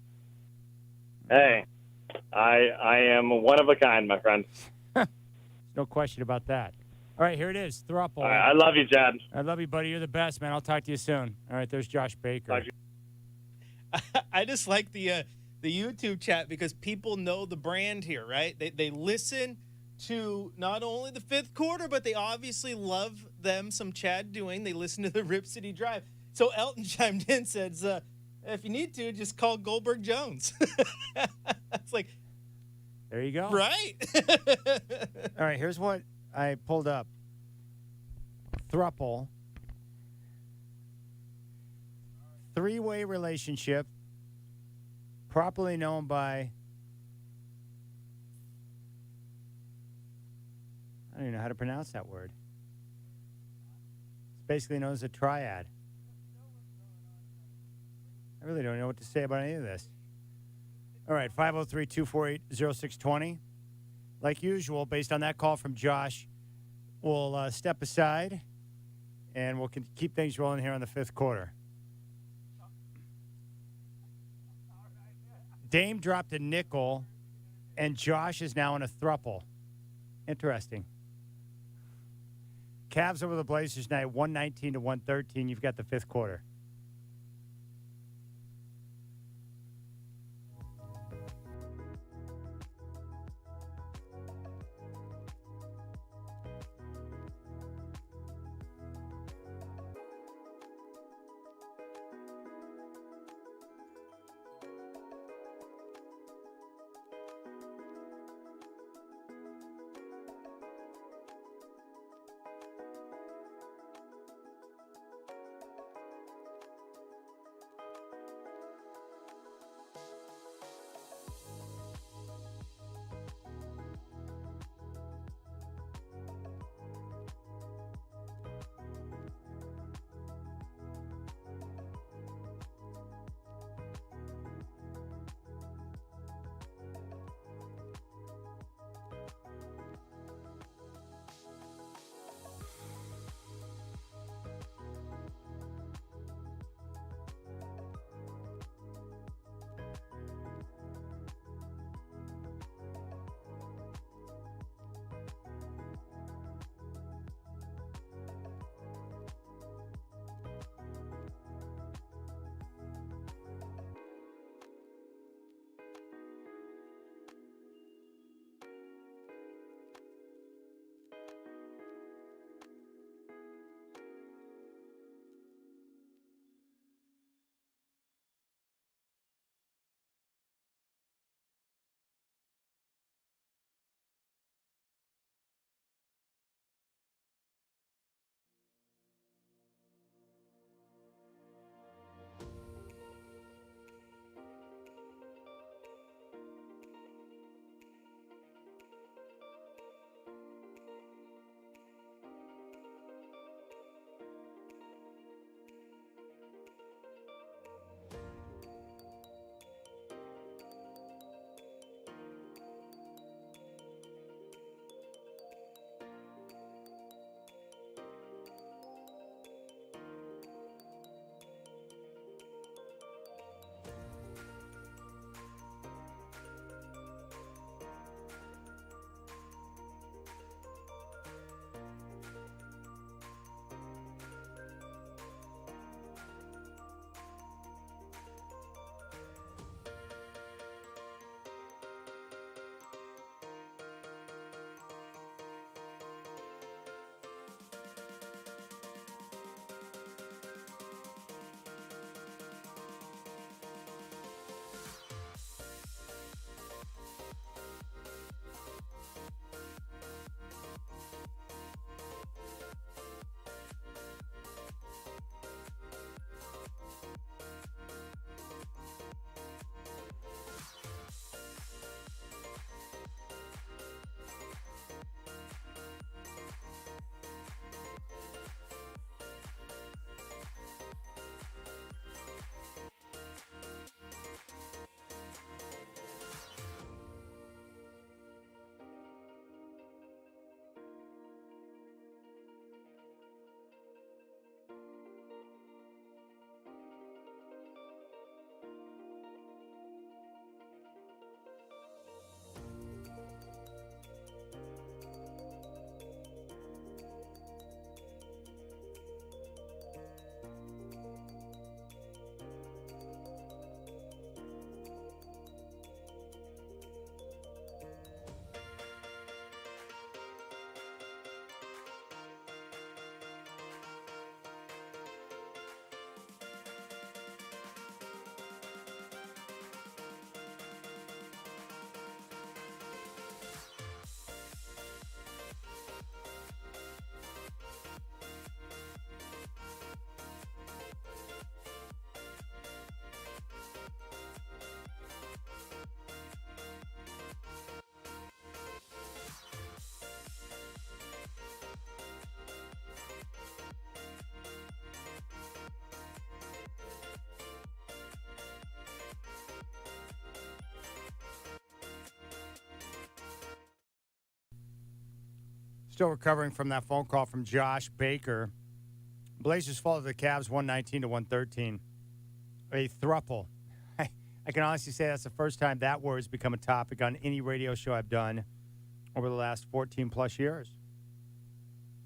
Hey, I am one of a kind, my friend. No question about that. All right, here it is. Throuple. All right, I love you, Chad. I love you, buddy. You're the best, man. I'll talk to you soon. All right, there's Josh Baker. I just like the YouTube chat because people know the brand here, right? They listen to not only the fifth quarter, but they obviously love them some Chad doing. They listen to the Rip City Drive. So Elton chimed in, says, if you need to, just call Goldberg Jones. It's like, there you go. Right? All right, here's what I pulled up. Throuple. 3-way relationship, properly known by, I don't even know how to pronounce that word. It's basically known as a triad. I really don't know what to say about any of this. All right, 503-248-0620. Like usual, based on that call from Josh, we'll step aside, and we'll keep things rolling here on the fifth quarter. Dame dropped a nickel, and Josh is now in a throuple. Interesting. Cavs over the Blazers tonight, 119-113. You've got the fifth quarter. Still recovering from that phone call from Josh Baker. Blazers fall to the Cavs 119 to 113. A thruple. I can honestly say that's the first time that word has become a topic on any radio show I've done over the last 14-plus years.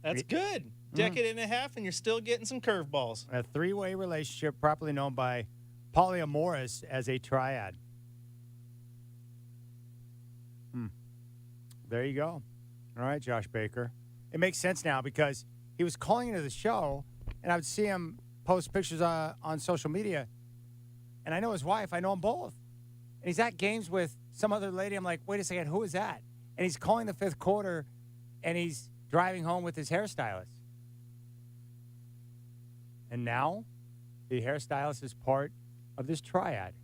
That's good. Decade and a half, and you're still getting some curveballs. A three-way relationship properly known by polyamorous as a triad. There you go. All right, Josh Baker. It makes sense now because he was calling into the show, and I would see him post pictures on social media, and I know his wife. I know them both. And he's at games with some other lady. I'm like, wait a second, who is that? And he's calling the fifth quarter, and he's driving home with his hairstylist. And now the hairstylist is part of this triad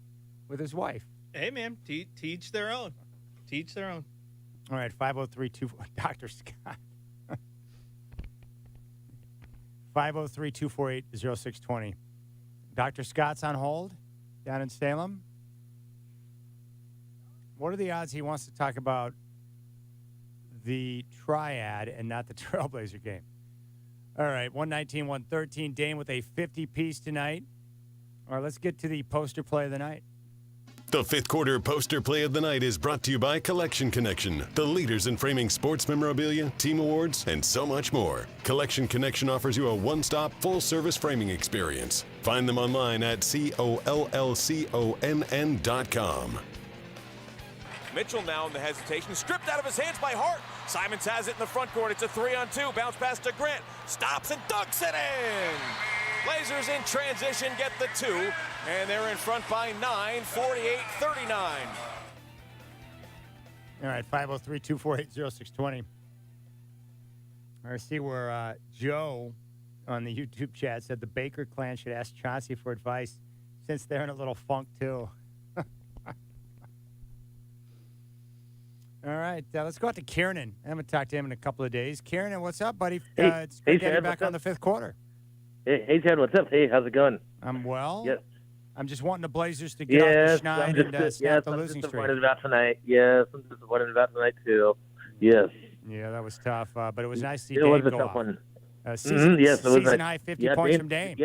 with his wife. Hey, man, teach their own. Teach their own. All right, 503-2... Dr. Scott. 503-248-0620. Dr. Scott's on hold down in Salem. What are the odds he wants to talk about the triad and not the Trailblazer game? All right, 119-113. Dane with a 50-piece tonight. All right, let's get to the poster play of the night. The fifth quarter poster play of the night is brought to you by Collection Connection, the leaders in framing sports memorabilia, team awards, and so much more. Collection Connection offers you a one-stop, full-service framing experience. Find them online at COLLCONN.com. Mitchell now in the hesitation, stripped out of his hands by Hart. Simons has it in the front court. It's a 3-on-2. Bounce pass to Grant. Stops and dunks it in. Blazers in transition get the 2, and they're in front by 9, 48-39. All right, 503-248-0620. I see where Joe on the YouTube chat said the Baker clan should ask Chauncey for advice since they're in a little funk, too. All right, let's go out to Kieran. I haven't talked to him in a couple of days. Kieran, what's up, buddy? It's good getting back on the fifth quarter. Hey, Chad, what's up? Hey, how's it going? I'm well. Yes. I'm just wanting the Blazers to get off the schneid and snap the losing streak. I'm disappointed about tonight. Yes, I'm disappointed about tonight, too. Yes. Yeah, that was tough, but it was nice to see It Dame was a go tough off. one. Season, yes, it was season high 50 points from Dame.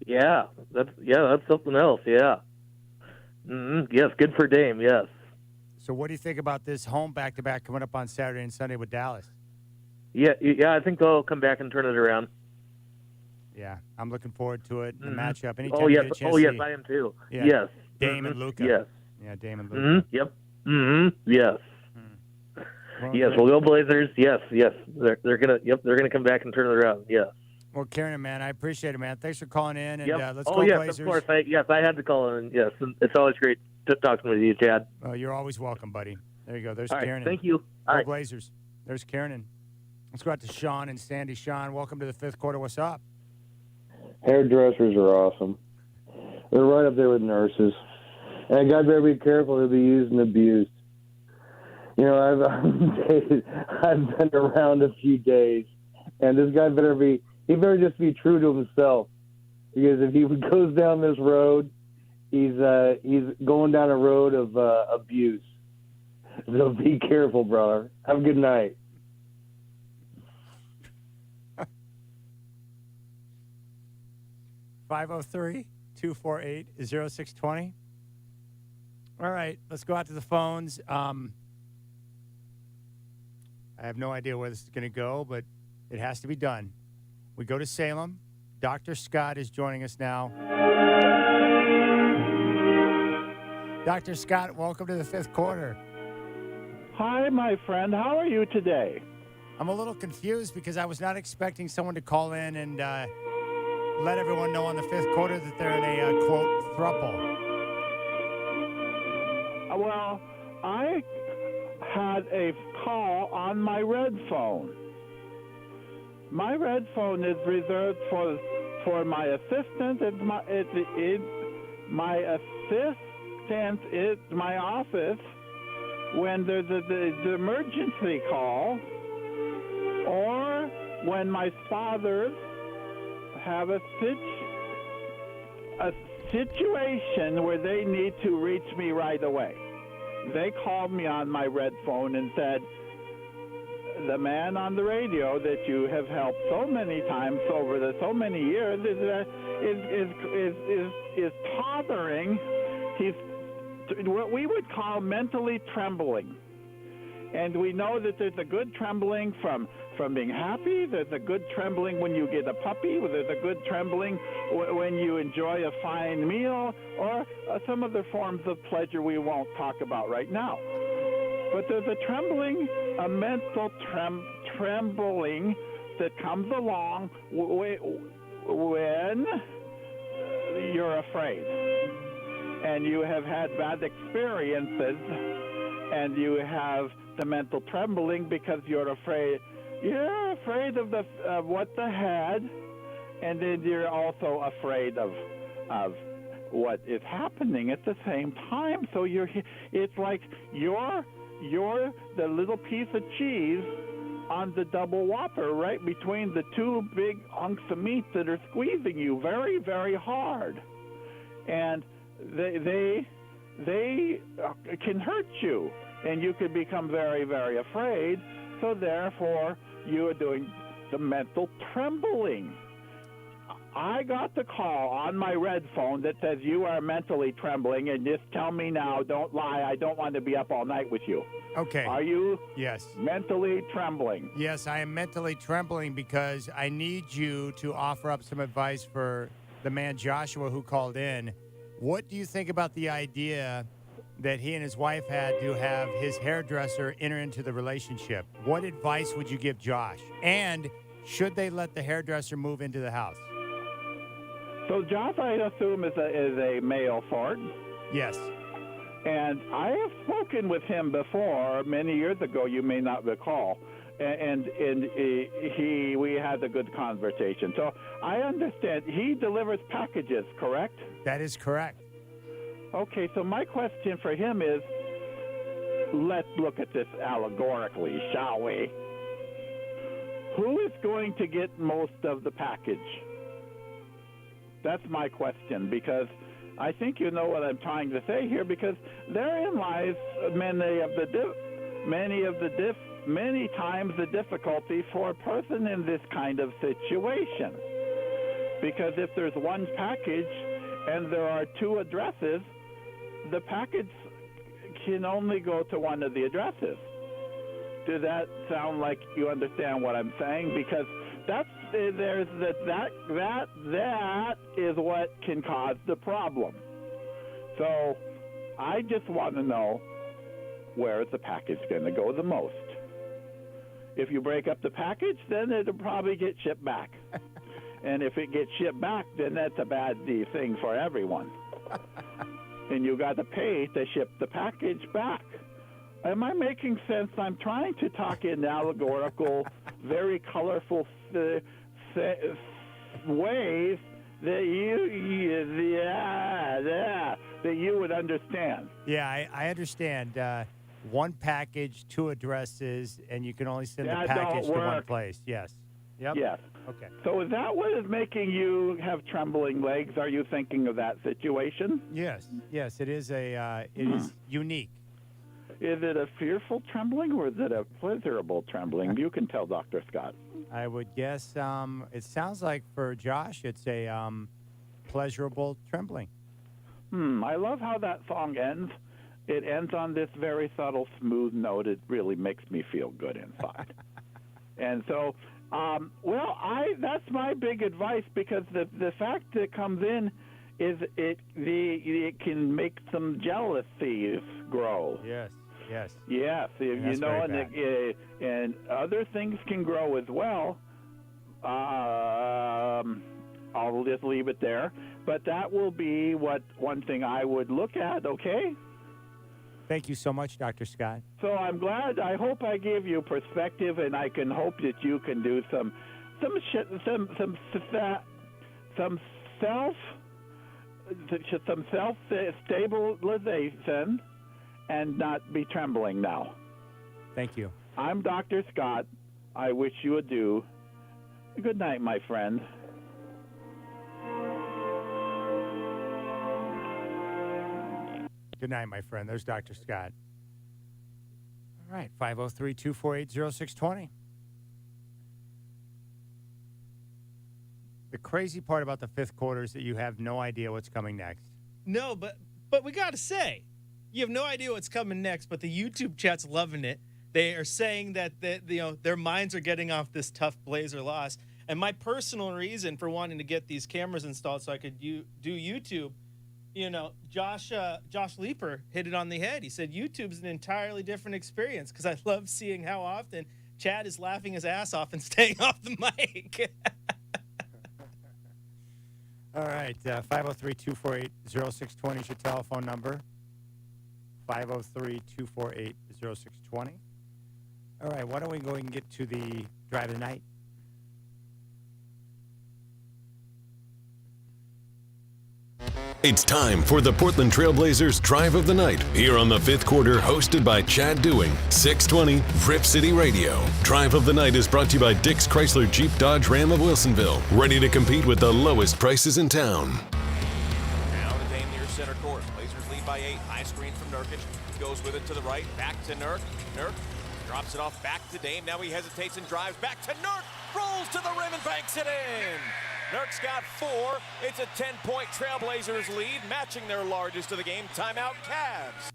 Yeah, that's something else, yeah. Yes, good for Dame, yes. So what do you think about this home back-to-back coming up on Saturday and Sunday with Dallas? Yeah, I think they'll come back and turn it around. Yeah, I'm looking forward to it. The matchup. Anytime Oh, you yes, get a chance to see, I am too. Yeah, Yes. Dame and Luka. Yes. Yeah, Dame and Luka. Yep. Yes. Well, yes, we'll go Blazers. Yes. They're gonna come back and turn it around. Yes. Well, Kieran, man, I appreciate it, man. Thanks for calling in, and let's go Blazers. Of course. I had to call in. Yes, it's always great to talk with you, Chad. Oh, you're always welcome, buddy. There you go. There's All right, Kieran. thank you. All right, Blazers. There's Kieran. Let's go out to Sean and Sandy. Sean, welcome to the fifth quarter. What's up? Hairdressers are awesome. They're right up there with nurses. And a guy better be careful. He'll be used and abused. You know, I've been around a few days, and this guy better just be true to himself. Because if he goes down this road, he's going down a road of abuse. So be careful, brother. Have a good night. (503-248-0620). All right, let's go out to the phones. I have no idea where this is going to go, but it has to be done. We go to Salem. Dr. Scott is joining us now. Dr. Scott, welcome to the fifth quarter. Hi, my friend. How are you today? I'm a little confused because I was not expecting someone to call in and let everyone know on the fifth quarter that they're in a, quote, throuple. Well, I had a call on my red phone. My red phone is reserved for my assistant. My assistant is my office when there's the emergency call, or when my fathers have a situation where they need to reach me right away. They called me on my red phone and said, the man on the radio that you have helped so many times over so many years is tottering. He's what we would call mentally trembling. And we know that there's a good trembling from being happy. There's a good trembling when you get a puppy. There's a good trembling when you enjoy a fine meal, or some other forms of pleasure we won't talk about right now. But there's a trembling, a mental trembling that comes along when you're afraid. And you have had bad experiences, and you have the mental trembling because you're afraid. You're afraid of what's ahead, and then you're also afraid of what is happening at the same time. So it's like you're the little piece of cheese on the double whopper, right between the two big hunks of meat that are squeezing you very, very hard, and they can hurt you, and you could become very, very afraid. So therefore, you are doing the mental trembling. I got the call on my red phone that says you are mentally trembling, and just tell me now, don't lie, I don't want to be up all night with you. Okay. Are you Yes. mentally trembling? Yes, I am mentally trembling because I need you to offer up some advice for the man Joshua who called in. What do you think about the idea that he and his wife had to have his hairdresser enter into the relationship? What advice would you give Josh? And should they let the hairdresser move into the house? So Josh, I assume, is a male sort. Yes. And I have spoken with him before, many years ago, you may not recall. And we had a good conversation. So I understand. He delivers packages, correct? That is correct. Okay, so my question for him is, let's look at this allegorically, shall we? Who is going to get most of the package? That's my question, because I think you know what I'm trying to say here, because therein lies many times the difficulty for a person in this kind of situation. Because if there's one package and there are two addresses, the package can only go to one of the addresses. Does that sound like you understand what I'm saying? Because that is what can cause the problem. So I just want to know, where is the package going to go the most? If you break up the package, then it'll probably get shipped back. And if it gets shipped back, then that's a bad thing for everyone. And you got to pay to ship the package back. Am I making sense? I'm trying to talk in allegorical, very colorful ways that you would understand. Yeah, I understand. One package, two addresses, and you can only send the package to one place. Yes. Yep. Yes. Okay. So is that what is making you have trembling legs? Are you thinking of that situation? Yes. Yes, it is is unique. Is it a fearful trembling or is it a pleasurable trembling? You can tell Dr. Scott. I would guess it sounds like for Josh it's a pleasurable trembling. I love how that song ends. It ends on this very subtle, smooth note. It really makes me feel good inside. And so, that's my big advice, because the fact that comes in is it can make some jealousies grow. Yes. Yes. Yes, you know, and other things can grow as well. I'll just leave it there. But that will be one thing I would look at, okay? Thank you so much, Dr. Scott. So I'm glad. I hope I gave you perspective, and I can hope that you can do some self-stabilization and not be trembling now. Thank you. I'm Dr. Scott. I wish you adieu. Good night, my friend. Good night, my friend. There's Dr. Scott. All right, 503-248-0620. The crazy part about the fifth quarter is that you have no idea what's coming next. No, but we got to say, you have no idea what's coming next, but the YouTube chat's loving it. They are saying that their minds are getting off this tough Blazer loss. And my personal reason for wanting to get these cameras installed so I could do YouTube, Josh Leeper hit it on the head. He said YouTube's an entirely different experience because I love seeing how often Chad is laughing his ass off and staying off the mic. All right, 503-248-0620 is your telephone number. 503-248-0620. All right, why don't we go and get to the drive of the night? It's time for the Portland Trailblazers Drive of the Night here on the fifth quarter, hosted by Chad Dewing, 620 Rip City Radio. Drive of the Night is brought to you by Dick's Chrysler Jeep Dodge Ram of Wilsonville, ready to compete with the lowest prices in town. Now to Dame near center court. Blazers lead by 8. High screen from Nurkic. Goes with it to the right. Back to Nurk. Nurk drops it off back to Dame. Now he hesitates and drives back to Nurk. Rolls to the rim and banks it in. Nurk's got 4. It's a 10-point Trailblazers lead, matching their largest of the game. Timeout, Cavs.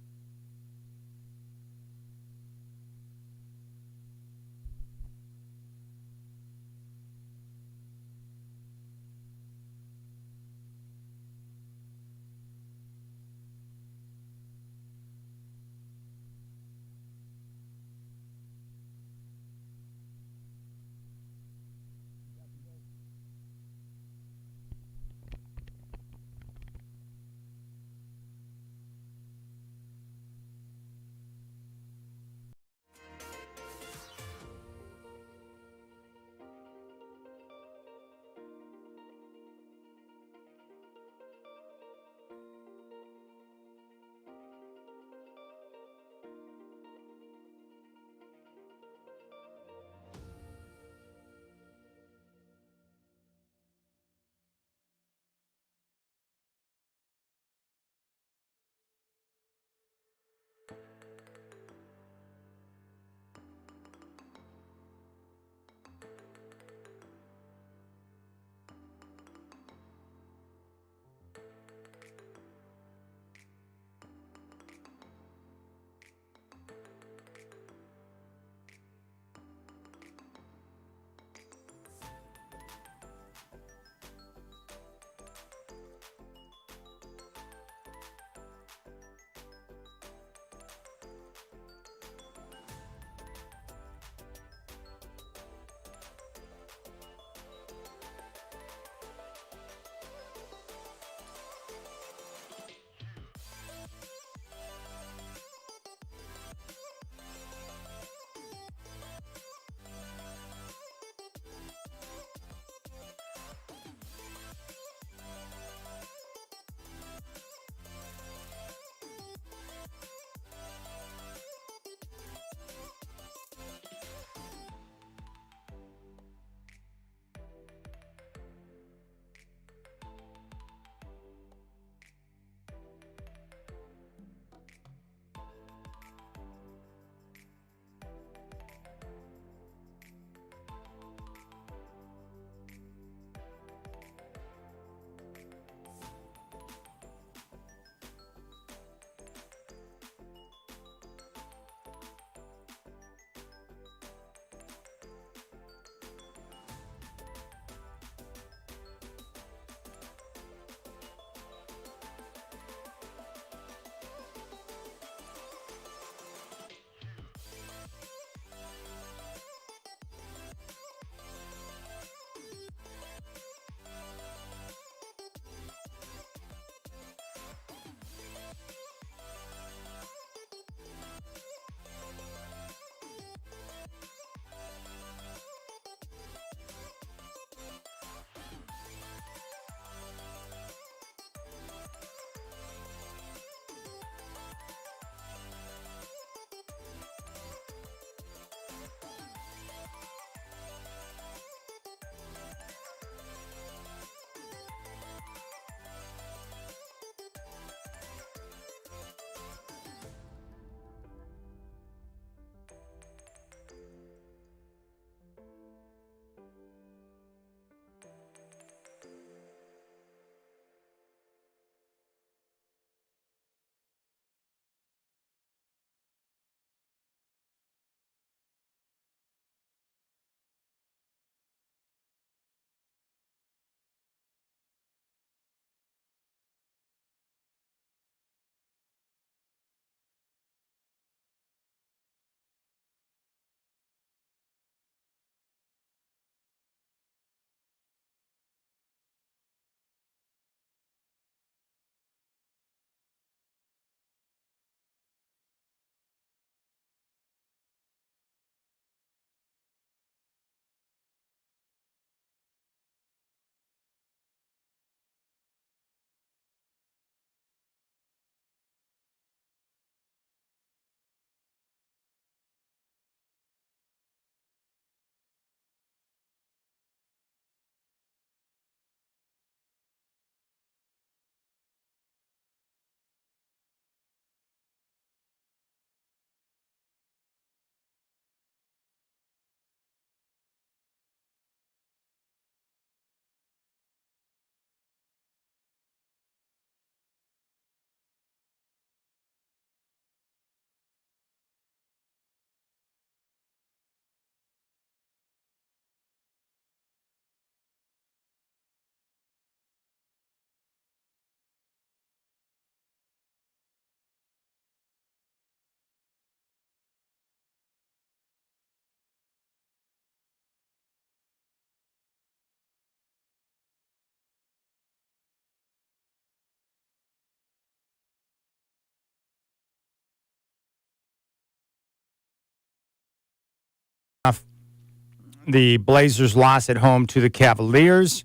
The Blazers lost at home to the Cavaliers.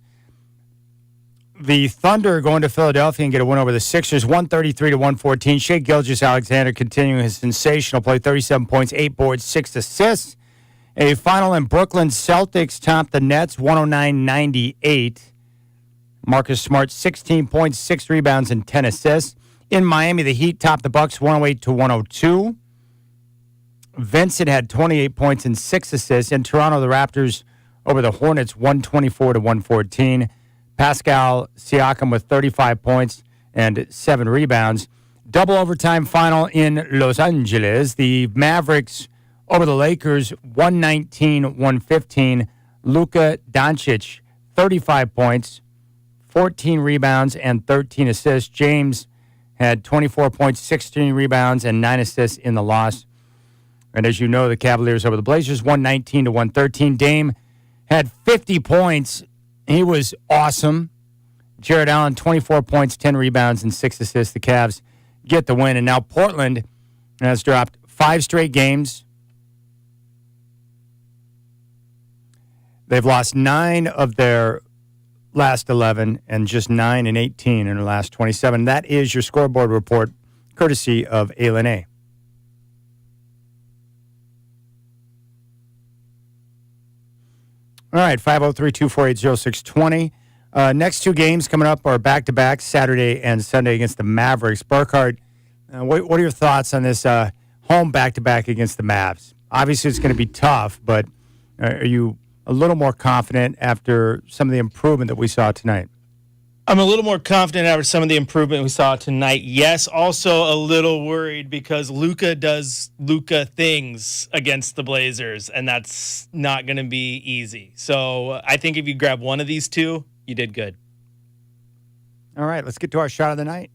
The Thunder going to Philadelphia and get a win over the Sixers, 133-114. Shai Gilgeous-Alexander continuing his sensational play, 37 points, 8 boards, 6 assists. A final in Brooklyn, Celtics topped the Nets, 109-98. Marcus Smart, 16 points, 6 rebounds, and 10 assists. In Miami, the Heat topped the Bucks, 108-102. Vincent had 28 points and 6 assists. In Toronto, the Raptors over the Hornets, 124-114. Pascal Siakam with 35 points and 7 rebounds. Double overtime final in Los Angeles. The Mavericks over the Lakers, 119-115. Luka Doncic, 35 points, 14 rebounds, and 13 assists. James had 24 points, 16 rebounds, and 9 assists in the loss. And as you know, the Cavaliers over the Blazers, 119-113. Dame had 50 points. He was awesome. Jared Allen, 24 points, 10 rebounds, and 6 assists. The Cavs get the win. And now Portland has dropped 5 straight games. They've lost 9 of their last 11 and just 9 and 18 in the last 27. That is your scoreboard report, courtesy of Allen A. All right, 503-248-0620. Next 2 games coming up are back-to-back, Saturday and Sunday against the Mavericks. Burkhart, what are your thoughts on this home back-to-back against the Mavs? Obviously, it's going to be tough, but are you a little more confident after some of the improvement that we saw tonight? I'm a little more confident after some of the improvement we saw tonight. Yes, also a little worried because Luka does Luka things against the Blazers, and that's not going to be easy. So I think if you grab one of these 2, you did good. All right, let's get to our shot of the night.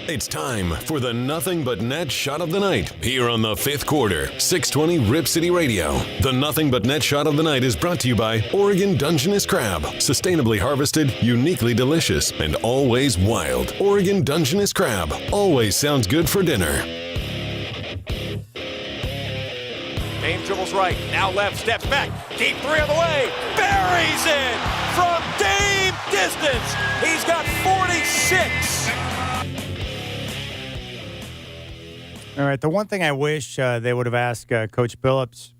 It's time for the Nothing But Net Shot of the Night here on the 5th Quarter, 620 Rip City Radio. The Nothing But Net Shot of the Night is brought to you by Oregon Dungeness Crab. Sustainably harvested, uniquely delicious, and always wild. Oregon Dungeness Crab always sounds good for dinner. Dame dribbles right, now left, steps back, deep 3 on the way, buries it from Dame distance. He's got 46. All right, the one thing I wish they would have asked Coach Billups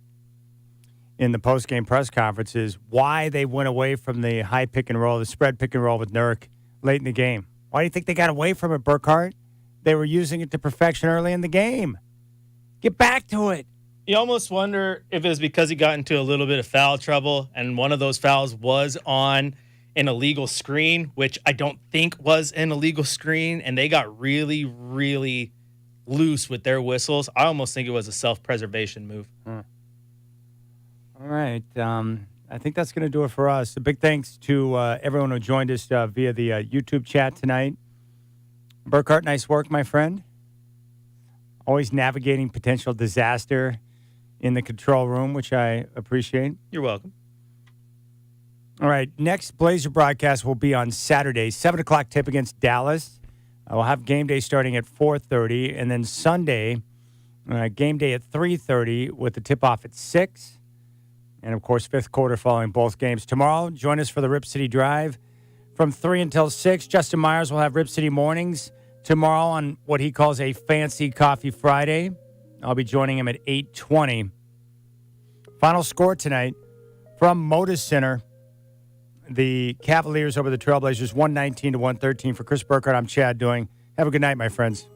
in the postgame press conference is why they went away from the high pick and roll, the spread pick and roll with Nurk late in the game. Why do you think they got away from it, Burkhart? They were using it to perfection early in the game. Get back to it. You almost wonder if it was because he got into a little bit of foul trouble, and one of those fouls was on an illegal screen, which I don't think was an illegal screen, and they got really, really loose with their whistles. I almost think it was a self-preservation move. All right. I think that's going to do it for us. A big thanks to everyone who joined us via the YouTube chat tonight. Burkhart, nice work, my friend. Always navigating potential disaster in the control room, which I appreciate. You're welcome. All right. Next Blazer broadcast will be on Saturday, 7 o'clock tip against Dallas. We'll have game day starting at 4:30, and then Sunday, game day at 3:30 with the tip-off at 6. And, of course, 5th quarter following both games. Tomorrow, join us for the Rip City Drive from 3 until 6. Justin Myers will have Rip City Mornings tomorrow on what he calls a Fancy Coffee Friday. I'll be joining him at 8:20. Final score tonight from Moda Center. The Cavaliers over the Trailblazers, 119-113. For Chris Burkhart, I'm Chad Doing. Have a good night, my friends.